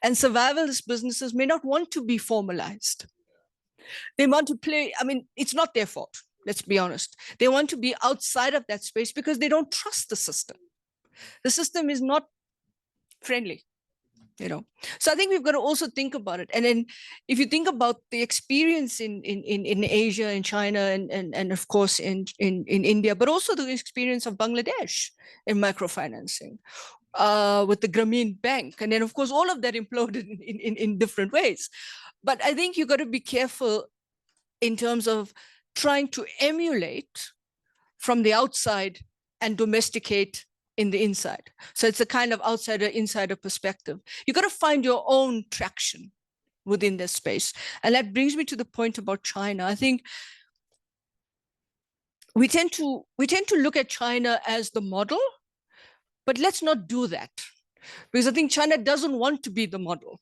And survivalist businesses may not want to be formalized. They want to play, I mean, it's not their fault, let's be honest. They want to be outside of that space because they don't trust the system. The system is not friendly, So I think we've got to also think about it. And then if you think about the experience in Asia, in China, and of course in India, but also the experience of Bangladesh in microfinancing, with the Grameen Bank. And then of course, all of that imploded in different ways. But I think you've got to be careful in terms of trying to emulate from the outside and domesticate in the inside. So it's a kind of outsider-insider perspective. You got to find your own traction within this space. And that brings me to the point about China. I think we tend to look at China as the model, but let's not do that, because I think China doesn't want to be the model,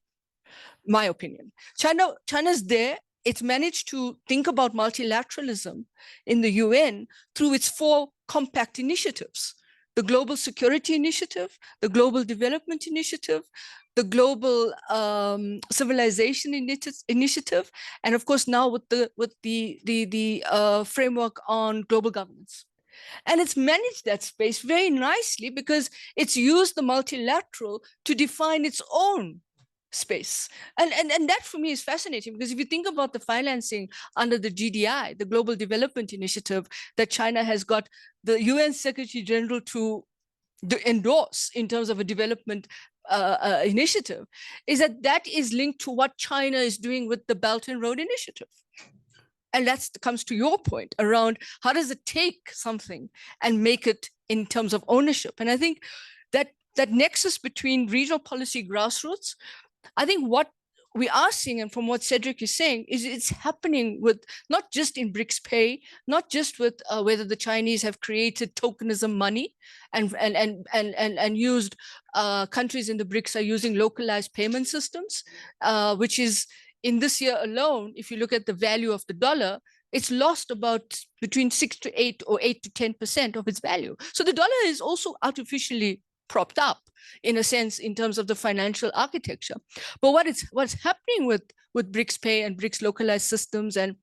my opinion. China's there. It's managed to think about multilateralism in the UN through its 4 compact initiatives: the Global Security Initiative, the Global Development Initiative, the Global Civilization Initiative, and of course now with the framework on global governance. And it's managed that space very nicely, because it's used the multilateral to define its own space. And that for me is fascinating, because if you think about the financing under the GDI, the Global Development Initiative, that China has got the UN Secretary General to endorse in terms of a development initiative, is that is linked to what China is doing with the Belt and Road Initiative. And that comes to your point around how does it take something and make it in terms of ownership. And I think that nexus between regional policy grassroots, I think what we are seeing, and from what Cedric is saying, is it's happening with not just in BRICS Pay, not just with whether the Chinese have created tokenism money and used countries in the BRICS are using localized payment systems, which is in this year alone, if you look at the value of the dollar, it's lost about between 6 to 8 or 8 to 10% of its value. So the dollar is also artificially propped up in a sense in terms of the financial architecture. But what's happening with BRICS Pay and BRICS localized systems and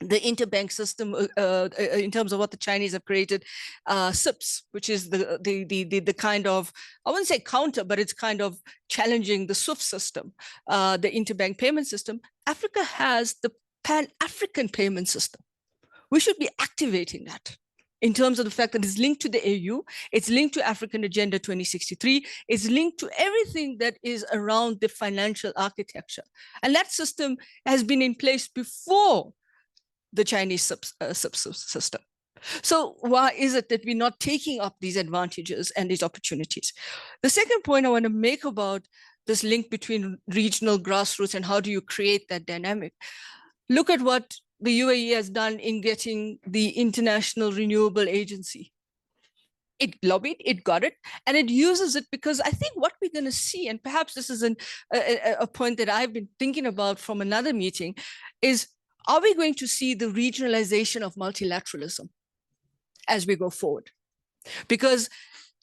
the interbank system in terms of what the Chinese have created, SIPs, which is the kind of, I wouldn't say counter, but it's kind of challenging the SWIFT system, the interbank payment system. Africa has the Pan-African payment system. We should be activating that in terms of the fact that it's linked to the AU, it's linked to African Agenda 2063, it's linked to everything that is around the financial architecture. And that system has been in place before the Chinese system. So why is it that we're not taking up these advantages and these opportunities? The second point I want to make about this link between regional grassroots and how do you create that dynamic? Look at what the UAE has done in getting the International Renewable Agency. It lobbied, it got it, and it uses it because I think what we're going to see, and perhaps this is a point that I've been thinking about from another meeting, is are we going to see the regionalization of multilateralism as we go forward? Because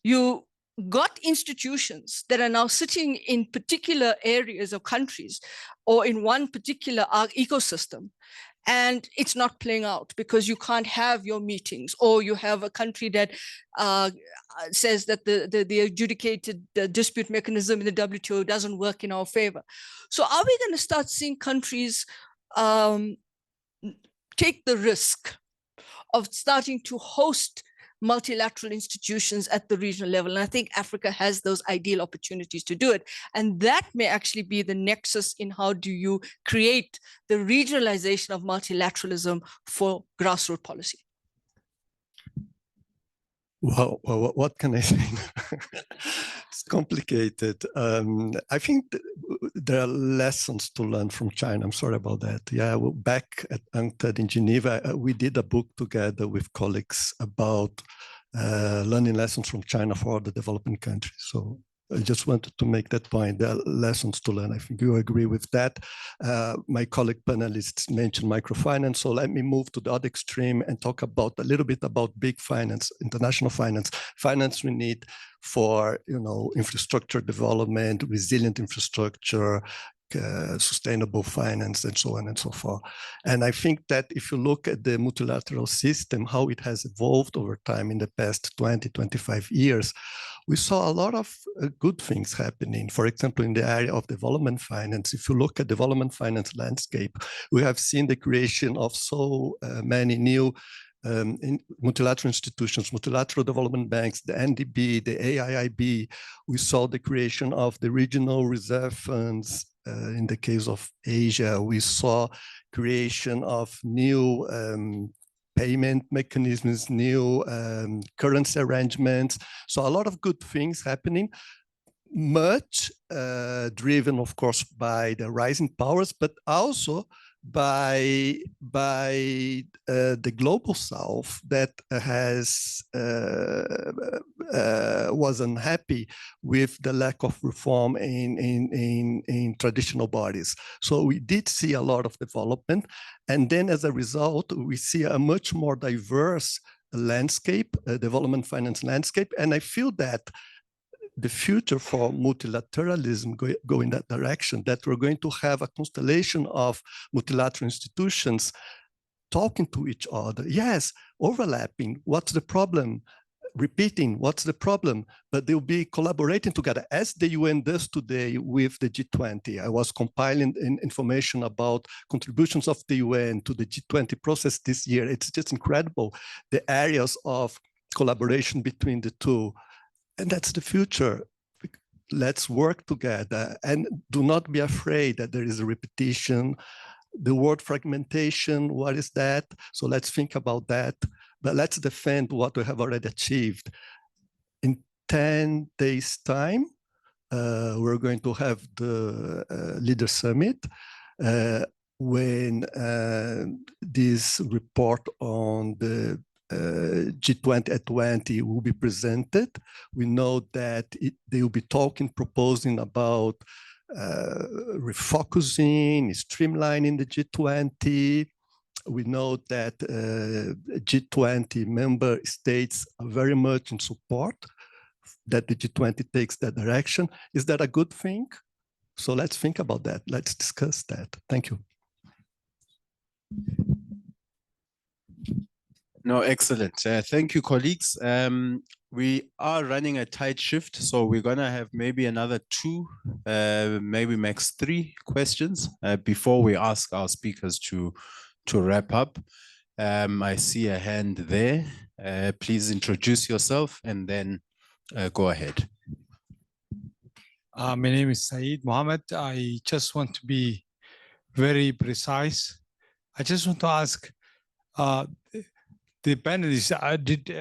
you got institutions that are now sitting in particular areas of countries or in one particular ecosystem, and it's not playing out because you can't have your meetings, or you have a country that says that the adjudicated dispute mechanism in the WTO doesn't work in our favor. So are we going to start seeing countries take the risk of starting to host multilateral institutions at the regional level? And I think Africa has those ideal opportunities to do it. And that may actually be the nexus in how do you create the regionalization of multilateralism for grassroots policy. Well, what can I say? It's complicated. I think there are lessons to learn from China. I'm sorry about that. Yeah, well, back at UNCTAD in Geneva, we did a book together with colleagues about learning lessons from China for the developing countries. So I just wanted to make that point. There are lessons to learn. I think you agree with that. My colleague panelists mentioned microfinance. So let me move to the other extreme and talk about a little bit about big finance, international finance, finance we need for, infrastructure development, resilient infrastructure, sustainable finance, and so on and so forth. And I think that if you look at the multilateral system, how it has evolved over time in the past 20, 25 years, we saw a lot of good things happening. For example, in the area of development finance, if you look at development finance landscape, we have seen the creation of so many new multilateral institutions, multilateral development banks, the NDB, the AIIB. We saw the creation of the regional reserve funds. In the case of Asia, we saw creation of new payment mechanisms, new currency arrangements. So a lot of good things happening, much driven, of course, by the rising powers, but also by the global South that was unhappy with the lack of reform in traditional bodies. So we did see a lot of development, and then as a result, we see a much more diverse landscape, development finance landscape, and I feel that the future for multilateralism go in that direction, that we're going to have a constellation of multilateral institutions talking to each other. Yes, overlapping, what's the problem? Repeating, what's the problem? But they'll be collaborating together, as the UN does today with the G20. I was compiling information about contributions of the UN to the G20 process this year. It's just incredible, the areas of collaboration between the two. And that's the future. Let's work together and do not be afraid that there is a repetition. The word fragmentation, what is that? So let's think about that, but let's defend what we have already achieved. In 10 days' time, we're going to have the Leader Summit when this report on the G20 at 20 will be presented. We know that they will be proposing about refocusing, streamlining the G20. We know that G20 member states are very much in support that the G20 takes that direction. Is that a good thing? So let's think about that. Let's discuss that. Thank you. No, excellent. Thank you, colleagues. We are running a tight shift, so we're going to have maybe another 2, maybe max 3 questions before we ask our speakers to wrap up. I see a hand there. Please introduce yourself and then go ahead. My name is Saeed Mohammed. I just want to be very precise. I just want to ask the panelists I did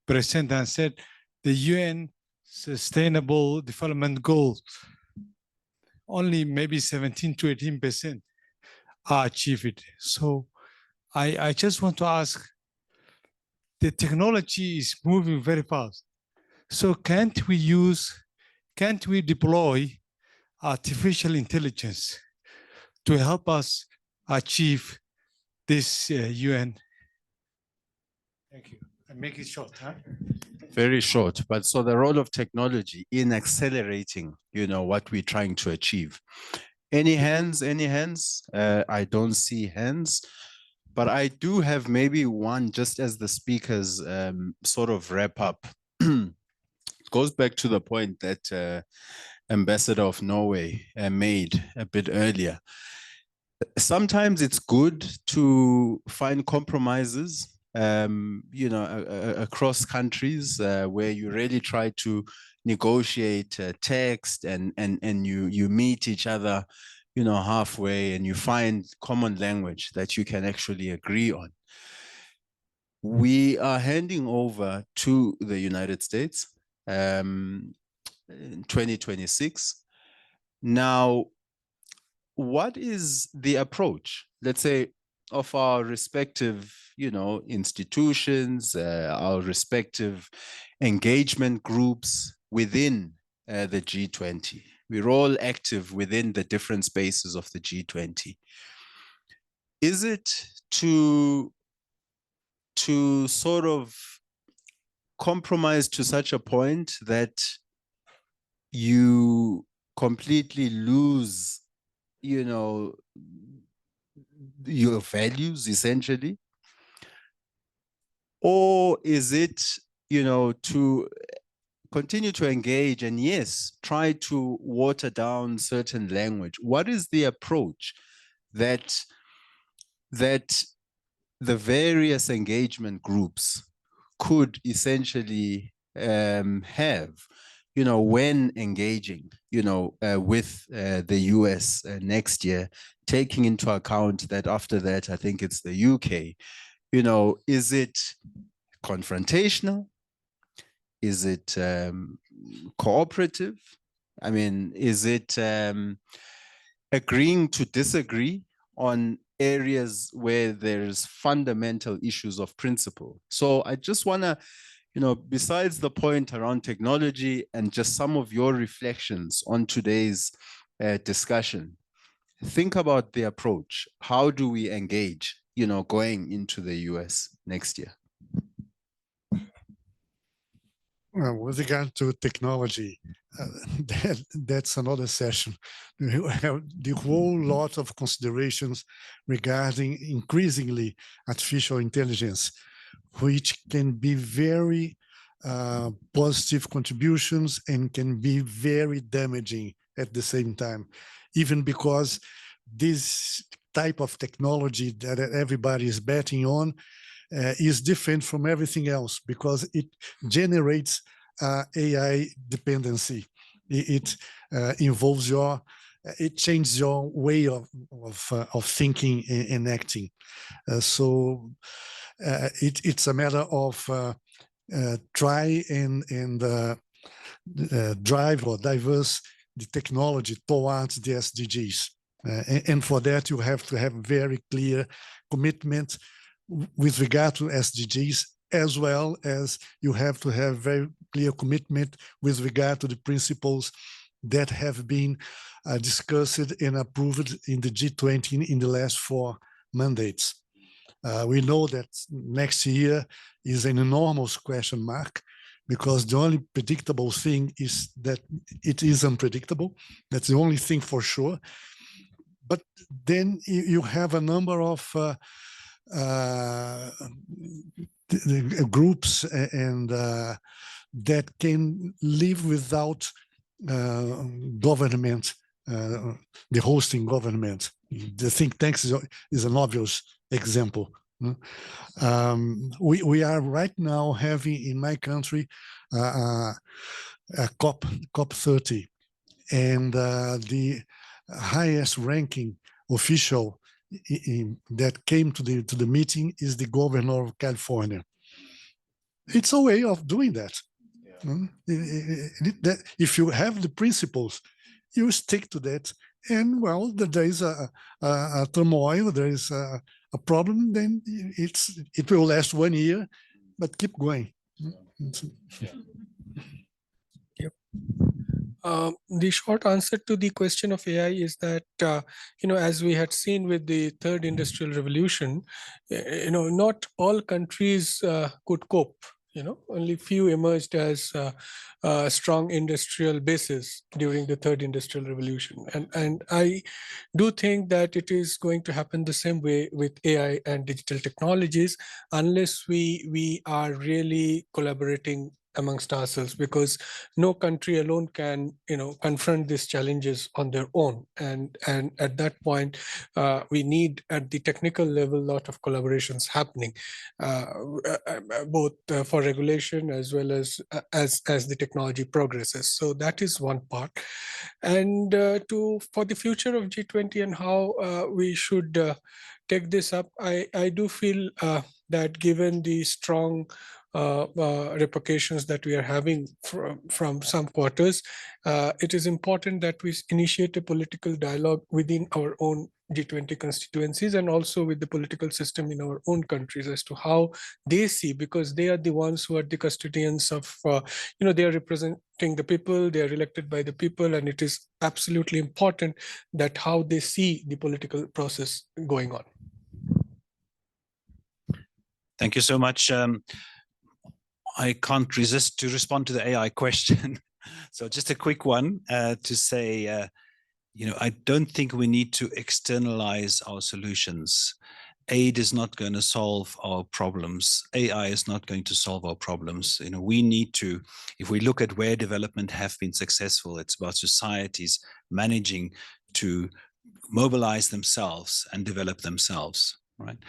present and said the UN Sustainable Development Goals, only maybe 17 to 18% are achieved. So I just want to ask, the technology is moving very fast. So can't we deploy artificial intelligence to help us achieve this UN? Thank you. I make it short, huh? Very short, but so the role of technology in accelerating, what we're trying to achieve. Any hands, any hands? I don't see hands, but I do have maybe one just as the speakers sort of wrap up. It goes back to the point that Ambassador of Norway made a bit earlier. Sometimes it's good to find compromises across countries where you really try to negotiate text and you meet each other, halfway, and you find common language that you can actually agree on. We are handing over to the United States in 2026. Now, what is the approach, let's say, of our respective, institutions, our respective engagement groups within the G20? We're all active within the different spaces of the G20. Is it to sort of compromise to such a point that you completely lose, your values essentially? Or is it, to continue to engage and yes, try to water down certain language? What is the approach that the various engagement groups could essentially have, when engaging, with the US next year, taking into account that after that, I think it's the UK, is it confrontational? Is it cooperative? I mean, is it agreeing to disagree on areas where there's fundamental issues of principle? So I just want to, besides the point around technology and just some of your reflections on today's discussion, think about the approach. How do we engage, going into the US next year? Well, with regard to technology, that's another session. We have the whole lot of considerations regarding increasingly artificial intelligence, which can be very positive contributions and can be very damaging at the same time, even because this type of technology that everybody is betting on is different from everything else because it generates AI dependency. It involves it changes your way of thinking and acting. So it's a matter of try and drive or diverse the technology towards the SDGs. And for that, you have to have very clear commitment with regard to SDGs, as well as you have to have very clear commitment with regard to the principles that have been discussed and approved in the G20 in the last 4 mandates. We know that next year is an enormous question mark because the only predictable thing is that it is unpredictable. That's the only thing for sure. But then you have a number of the groups and that can live without government, the hosting government. The think tanks is an obvious example. We are right now having in my country a COP30, and the highest ranking official that came to the meeting is the governor of California. It's a way of doing that. If you have the principles, you stick to that. And well, there is a turmoil, there is a problem, then it will last 1 year, but keep going. The short answer to the question of AI is that, as we had seen with the third industrial revolution, not all countries could cope. Only few emerged as strong industrial bases during the third industrial revolution. And I do think that it is going to happen the same way with AI and digital technologies, unless we are really collaborating amongst ourselves, because no country alone can confront these challenges on their own, and at that point we need at the technical level a lot of collaborations happening, both for regulation as well as the technology progresses. So that is one part. And for the future of G20 and how we should take this up, I do feel that given the strong repercussions that we are having from some quarters, it is important that we initiate a political dialogue within our own G20 constituencies and also with the political system in our own countries as to how they see, because they are the ones who are the custodians of, they are representing the people, they are elected by the people, and it is absolutely important that how they see the political process going on. Thank you so much. I can't resist to respond to the AI question. So just a quick one to say, I don't think we need to externalize our solutions. Aid is not going to solve our problems. AI is not going to solve our problems. We need to, if we look at where development have been successful, it's about societies managing to mobilize themselves and develop themselves, right?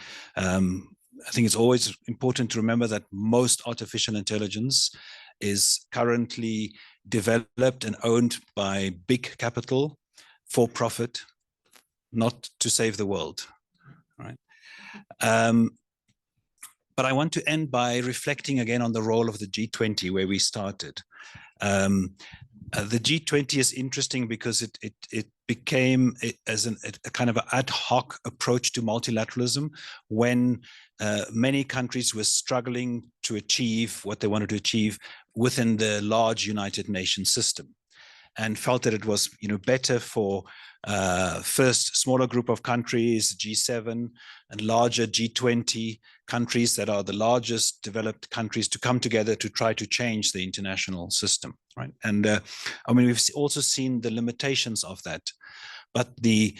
I think it's always important to remember that most artificial intelligence is currently developed and owned by big capital for profit, not to save the world, right? But I want to end by reflecting again on the role of the G20, where we started. The G20 is interesting because it became as a kind of an ad hoc approach to multilateralism when many countries were struggling to achieve what they wanted to achieve within the large United Nations system, and felt that it was better for first smaller group of countries, G7, and larger G20 countries that are the largest developed countries to come together to try to change the international system, right? And we've also seen the limitations of that, but the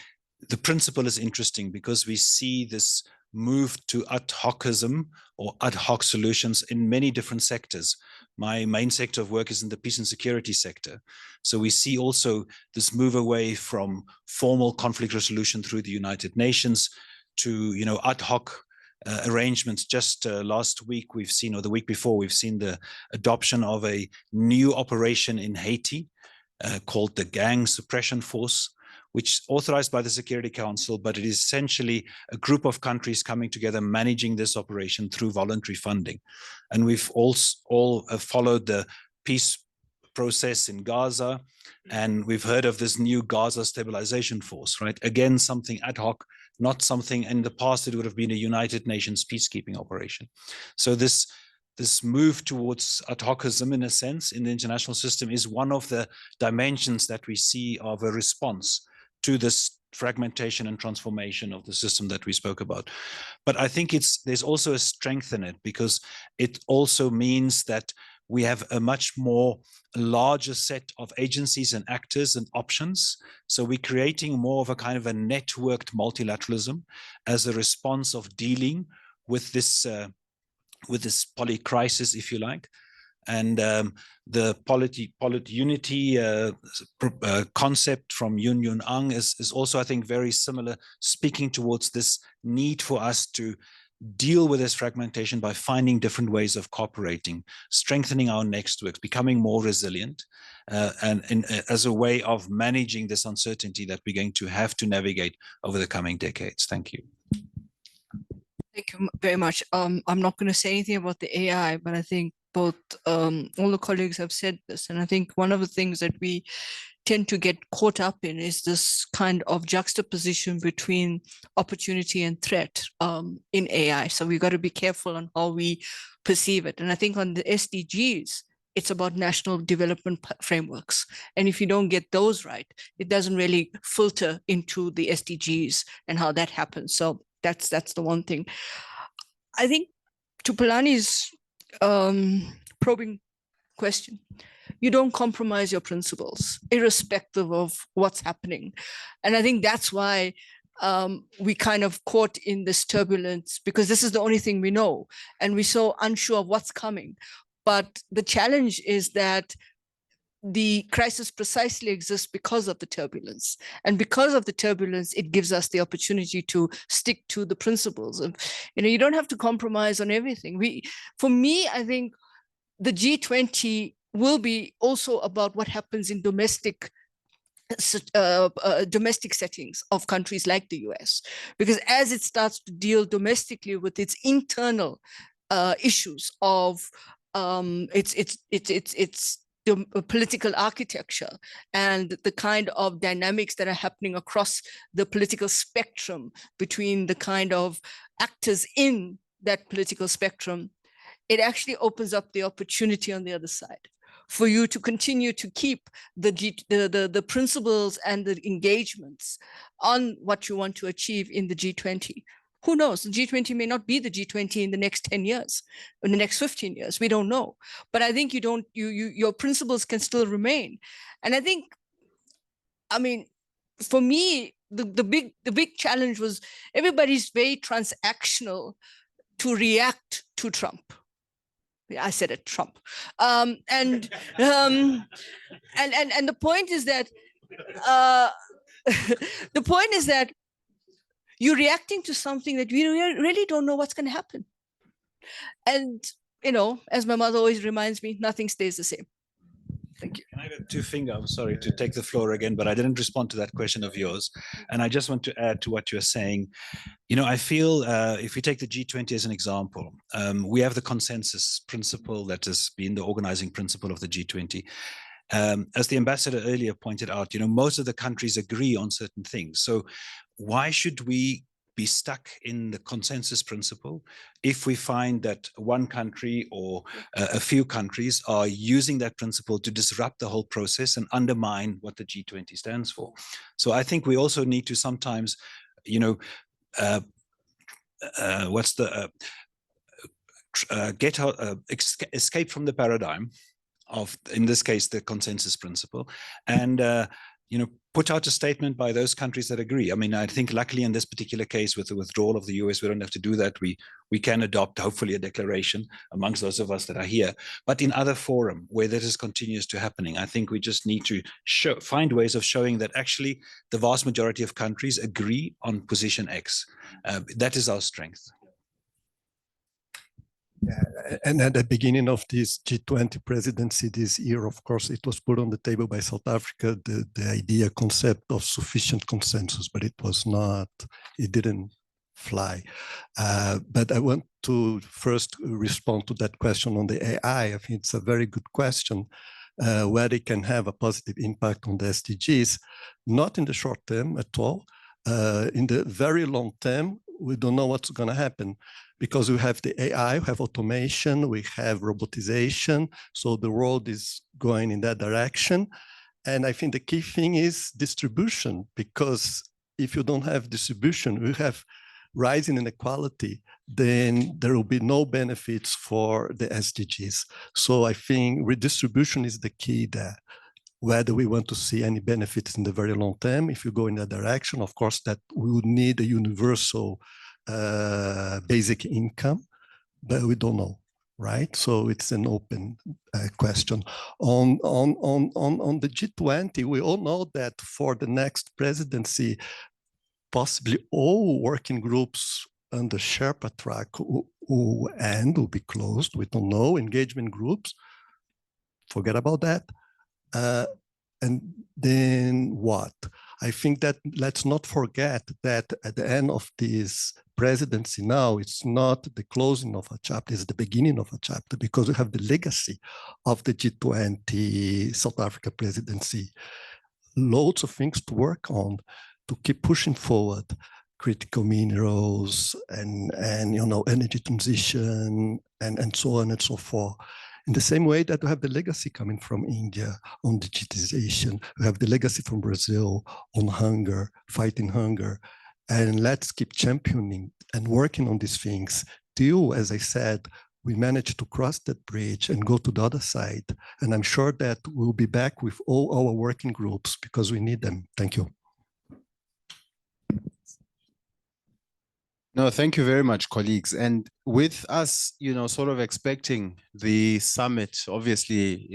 principle is interesting because we see this move to ad hocism or ad hoc solutions in many different sectors. My main sector of work is in the peace and security sector. So we see also this move away from formal conflict resolution through the United Nations to, ad hoc arrangements. Just last week we've seen, or the week before, we've seen the adoption of a new operation in Haiti called the Gang Suppression Force, which is authorized by the Security Council, but it is essentially a group of countries coming together managing this operation through voluntary funding. And we've all followed the peace process in Gaza, and we've heard of this new Gaza Stabilization Force, right? Again, something ad hoc, not something in the past it would have been a United Nations peacekeeping operation. So this move towards ad hocism, in a sense, in the international system is one of the dimensions that we see of a response to this fragmentation and transformation of the system that we spoke about. But I think there's also a strength in it, because it also means that we have a much more larger set of agencies and actors and options. So we're creating more of a kind of a networked multilateralism as a response of dealing with this poly crisis, if you like. And the polity unity concept from Yun Ang is also, I think, very similar, speaking towards this need for us to deal with this fragmentation by finding different ways of cooperating, strengthening our networks, becoming more resilient, and as a way of managing this uncertainty that we're going to have to navigate over the coming decades. Thank you. Thank you very much. I'm not going to say anything about the AI, but I think both all the colleagues have said this. And I think one of the things that we tend to get caught up in is this kind of juxtaposition between opportunity and threat in AI. So we've got to be careful on how we perceive it. And I think on the SDGs, it's about national development frameworks. And if you don't get those right, it doesn't really filter into the SDGs and how that happens. So that's the one thing. I think to Palani's probing question, you don't compromise your principles, irrespective of what's happening. And I think that's why we kind of caught in this turbulence, because this is the only thing we know. And we're so unsure of what's coming. But the challenge is that the crisis precisely exists because of the turbulence. And because of the turbulence, it gives us the opportunity to stick to the principles. And, you don't have to compromise on everything. For me, I think the G20 will be also about what happens in domestic settings of countries like the US, because as it starts to deal domestically with its internal issues of its political architecture and the kind of dynamics that are happening across the political spectrum between the kind of actors in that political spectrum, it actually opens up the opportunity on the other side for you to continue to keep the principles and the engagements on what you want to achieve in the G20. Who knows? The G20 may not be the G20 in the next 10 years, in the next 15 years. We don't know. But I think your principles can still remain. And I think, for me, the big challenge was everybody's very transactional to react to Trump. I said it, Trump. And the point is that you're reacting to something that we really don't know what's going to happen. And, as my mother always reminds me, nothing stays the same. Thank you. Can I have two finger? I'm sorry to take the floor again, but I didn't respond to that question of yours. And I just want to add to what you're saying. I feel if we take the G20 as an example, we have the consensus principle that has been the organizing principle of the G20. As the ambassador earlier pointed out, most of the countries agree on certain things. So why should we be stuck in the consensus principle if we find that one country or a few countries are using that principle to disrupt the whole process and undermine what the G20 stands for? So I think we also need to sometimes, escape from the paradigm of, in this case, the consensus principle, and put out a statement by those countries that agree. I think luckily in this particular case with the withdrawal of the US, we don't have to do that. We can adopt hopefully a declaration amongst those of us that are here. But in other forum where this continues to happening, I think we just need to find ways of showing that actually the vast majority of countries agree on position X. That is our strength. Yeah, and at the beginning of this G20 presidency this year, of course, it was put on the table by South Africa, the concept of sufficient consensus, but it didn't fly. But I want to first respond to that question on the AI. I think it's a very good question, whether it can have a positive impact on the SDGs, not in the short term at all. In the very long term, we don't know what's going to happen, because we have the AI, we have automation, we have robotization. So the world is going in that direction. And I think the key thing is distribution, because if you don't have distribution, we have rising inequality, then there will be no benefits for the SDGs. So I think redistribution is the key there. Whether we want to see any benefits in the very long term, if you go in that direction, of course, that we would need a universal basic income, but we don't know, right? So it's an open question. On the G20, we all know that for the next presidency, possibly all working groups under Sherpa track will be closed. We don't know. Engagement groups, forget about that. And then what? I think that let's not forget that at the end of this presidency now, it's not the closing of a chapter, it's the beginning of a chapter, because we have the legacy of the G20 South Africa presidency. Loads of things to work on to keep pushing forward. Critical minerals and energy transition and so on and so forth. In the same way that we have the legacy coming from India on digitization, we have the legacy from Brazil on hunger, fighting hunger, and let's keep championing and working on these things till, as I said, we manage to cross that bridge and go to the other side. And I'm sure that we'll be back with all our working groups because we need them. Thank you. No, thank you very much, colleagues. And with us, sort of expecting the summit, obviously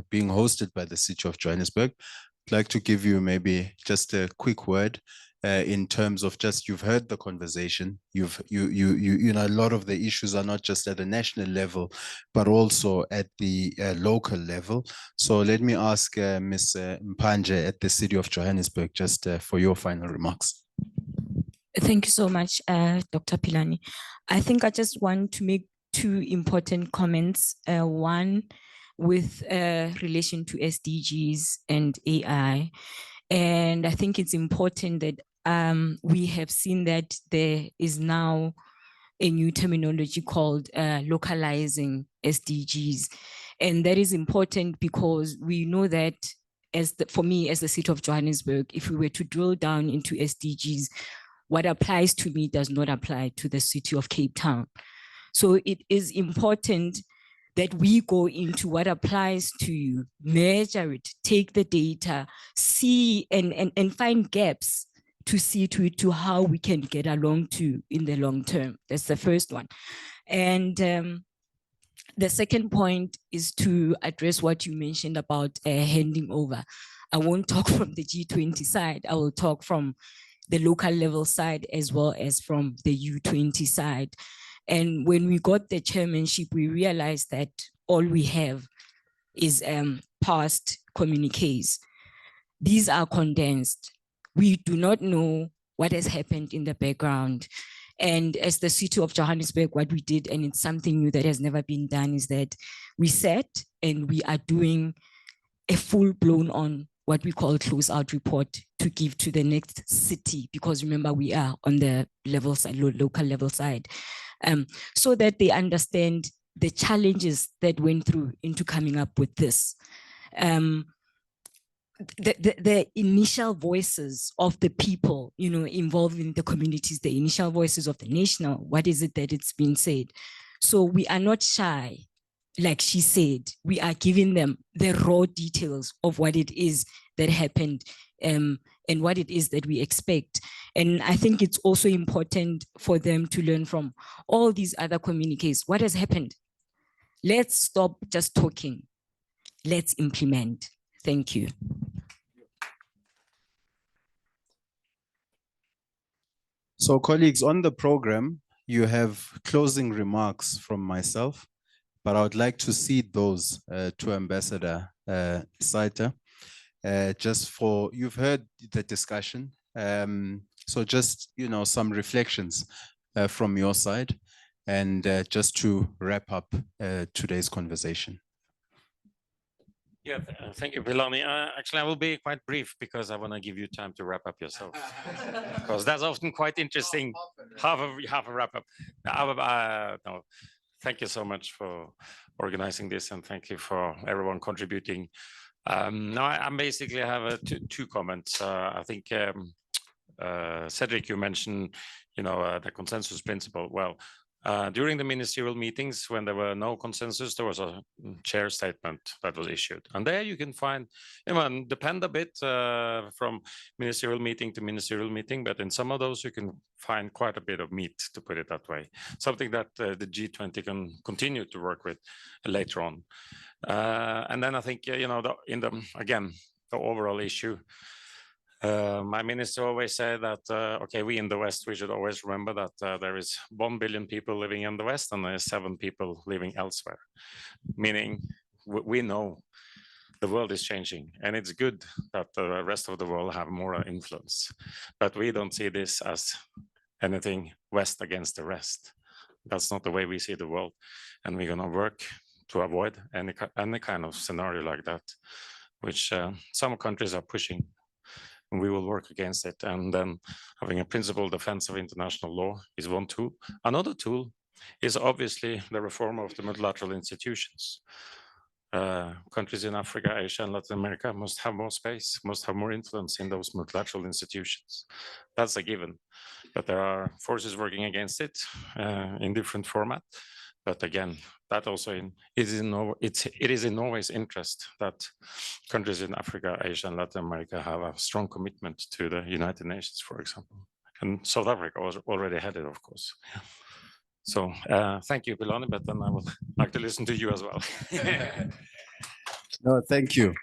being hosted by the city of Johannesburg, I'd like to give you maybe just a quick word in terms of you've heard the conversation. A lot of the issues are not just at the national level, but also at the local level. So let me ask Ms. Mpanje at the city of Johannesburg just for your final remarks. Thank you so much, Dr. Philani. I think I just want to make two important comments. One with relation to SDGs and AI. And I think it's important that we have seen that there is now a new terminology called localizing SDGs. And that is important because we know that for me, as the city of Johannesburg, if we were to drill down into SDGs, what applies to me does not apply to the city of Cape Town. So it is important that we go into what applies to you, measure it, take the data, see and find gaps to see to how we can get along to in the long term. That's the first one. And the second point is to address what you mentioned about handing over. I won't talk from the G20 side. I will talk from the local level side as well as from the U20 side. And when we got the chairmanship, we realized that all we have is past communiques. These are condensed. We do not know what has happened in the background. And as the city of Johannesburg, what we did, and it's something new that has never been done, is that we sat and we are doing a full-blown on what we call close-out report to give to the next city, because remember, we are on the level side, local level side, so that they understand the challenges that went through into coming up with this. The initial voices of the people, involved in the communities, the initial voices of the national, what is it that it's been said? So we are not shy. Like she said, we are giving them the raw details of what it is that happened and what it is that we expect. And I think it's also important for them to learn from all these other communiques. What has happened? Let's stop just talking. Let's implement. Thank you. So colleagues, on the program, you have closing remarks from myself, but I would like to cede those to Ambassador Saita. You've heard the discussion. So just, some reflections from your side and just to wrap up today's conversation. Yeah, thank you, Philani. Actually, I will be quite brief because I want to give you time to wrap up yourself, because that's often quite interesting. Half a wrap up. No, thank you so much for organizing this, and thank you for everyone contributing. Now, I basically have two comments. I think Cedric, you mentioned, the consensus principle. Well, during the ministerial meetings, when there were no consensus, there was a chair statement that was issued. And there you can find, depend a bit from ministerial meeting to ministerial meeting, but in some of those you can find quite a bit of meat, to put it that way. Something that the G20 can continue to work with later on. And then I think, again, the overall issue, my minister always said that, okay, we in the West, we should always remember that there is 1 billion people living in the West and there's 7 people living elsewhere. Meaning we know the world is changing and it's good that the rest of the world have more influence. But we don't see this as anything West against the rest. That's not the way we see the world. And we're gonna work to avoid any kind of scenario like that, which some countries are pushing. And we will work against it. And then having a principled defense of international law is one tool. Another tool is obviously the reform of the multilateral institutions. Countries in Africa, Asia, and Latin America must have more space, must have more influence in those multilateral institutions. That's a given. But there are forces working against it in different format. But again, that also it is in Norway's interest that countries in Africa, Asia, and Latin America have a strong commitment to the United Nations, for example. And South Africa was already had it, of course. Yeah. So thank you, Pilani, but then I would like to listen to you as well. No, thank you.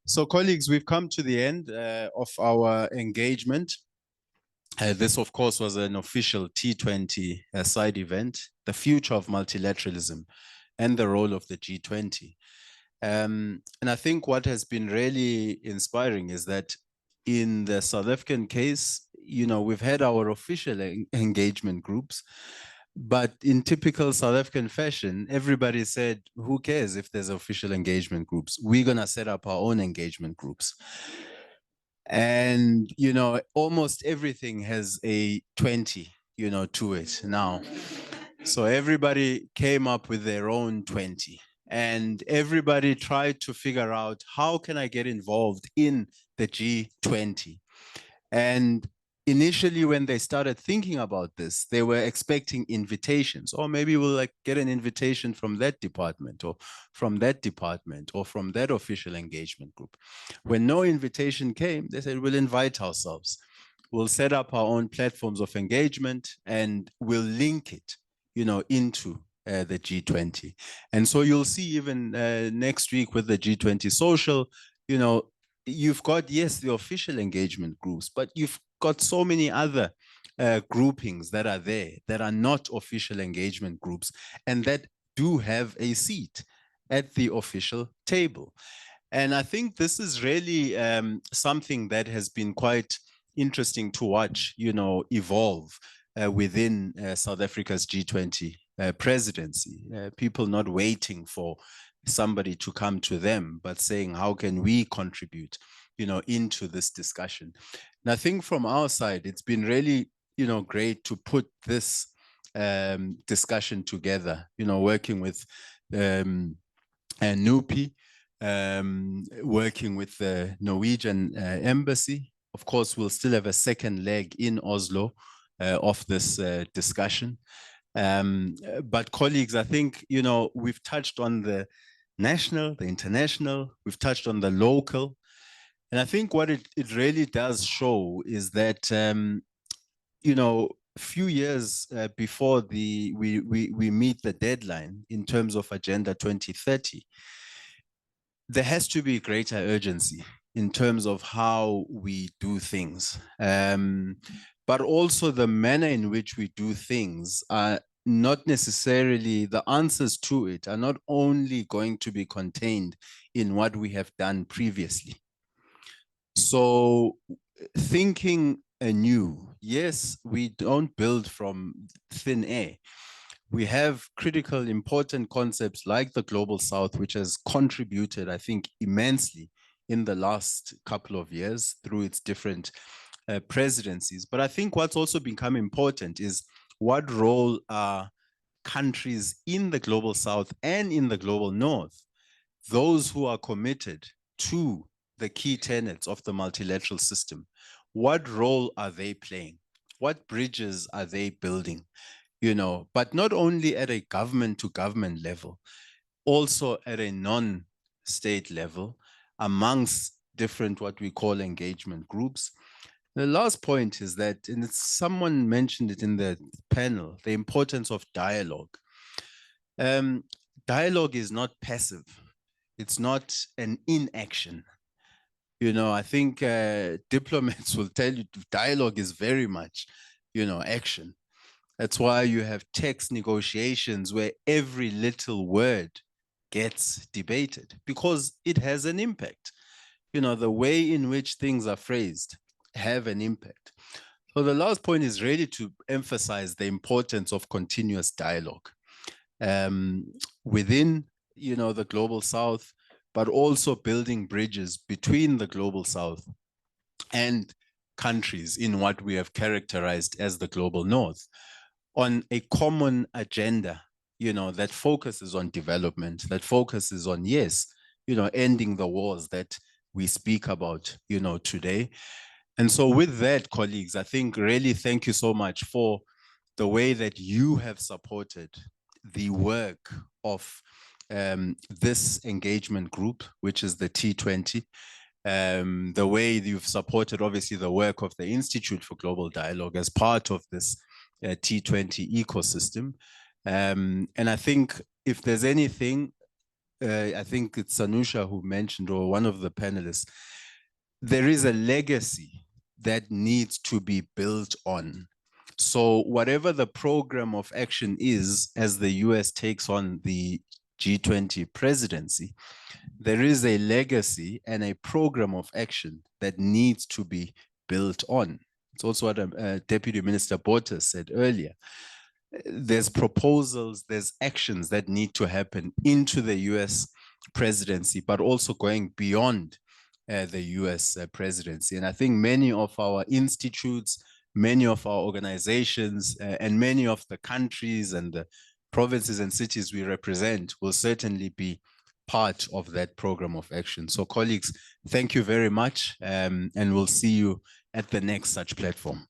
So colleagues, we've come to the end of our engagement. This, of course, was an official T20 side event, the future of multilateralism and the role of the G20. And I think what has been really inspiring is that in the South African case, we've had our official engagement groups, but in typical South African fashion, everybody said, who cares if there's official engagement groups? We're going to set up our own engagement groups. And, almost everything has a 20, to it now. So everybody came up with their own 20 and everybody tried to figure out, how can I get involved in the G20? And initially, when they started thinking about this, they were expecting invitations, or maybe we'll get an invitation from that department or from that department or from that official engagement group. When no invitation came, they said, we'll invite ourselves. We'll set up our own platforms of engagement and we'll link it, into the G20. And so you'll see even next week with the G20 social, you've got, yes, the official engagement groups, but you've got so many other groupings that are there that are not official engagement groups and that do have a seat at the official table. And I think this is really something that has been quite interesting to watch, evolve within South Africa's G20 presidency. People not waiting for somebody to come to them, but saying, how can we contribute, into this discussion? And I think from our side, it's been really, great to put this discussion together, working with NUPI, working with the Norwegian embassy. Of course, we'll still have a second leg in Oslo of this discussion. But colleagues, I think, we've touched on the national, the international, we've touched on the local. And I think what it really does show is that, a few years before we meet the deadline in terms of Agenda 2030, there has to be greater urgency in terms of how we do things. But also the manner in which we do things are not necessarily, the answers to it are not only going to be contained in what we have done previously. So thinking anew, yes, we don't build from thin air. We have critical, important concepts like the Global South, which has contributed, I think, immensely in the last couple of years through its different presidencies. But I think what's also become important is what role are countries in the Global South and in the Global North, those who are committed to the key tenets of the multilateral system. What role are they playing? What bridges are they building? You know, but not only at a government to government level, also at a non-state level amongst different what we call engagement groups. The last point is that, and someone mentioned it in the panel, the importance of dialogue. Dialogue is not passive. It's not an inaction. You know, I think diplomats will tell you dialogue is very much, you know, action. That's why you have text negotiations where every little word gets debated because it has an impact. You know, the way in which things are phrased have an impact. So the last point is really to emphasize the importance of continuous dialogue within, you know, the Global South, but also building bridges between the Global South and countries in what we have characterized as the Global North on a common agenda, you know, that focuses on development, that focuses on, yes, you know, ending the wars that we speak about, you know, today. And so with that, colleagues, I think really thank you so much for the way that you have supported the work of this engagement group, which is the T20, the way you've supported obviously the work of the Institute for Global Dialogue as part of this T20 ecosystem. And I think if there's anything, I think it's Sanusha who mentioned, or one of the panelists, there is a legacy that needs to be built on. So whatever the program of action is, as the US takes on the G20 presidency, there is a legacy and a program of action that needs to be built on. It's also what Deputy Minister Botha said earlier. There's proposals, there's actions that need to happen into the US presidency, but also going beyond the US presidency. And I think many of our institutes, many of our organizations, and many of the countries and the provinces and cities we represent will certainly be part of that program of action. So colleagues, thank you very much, and we'll see you at the next such platform.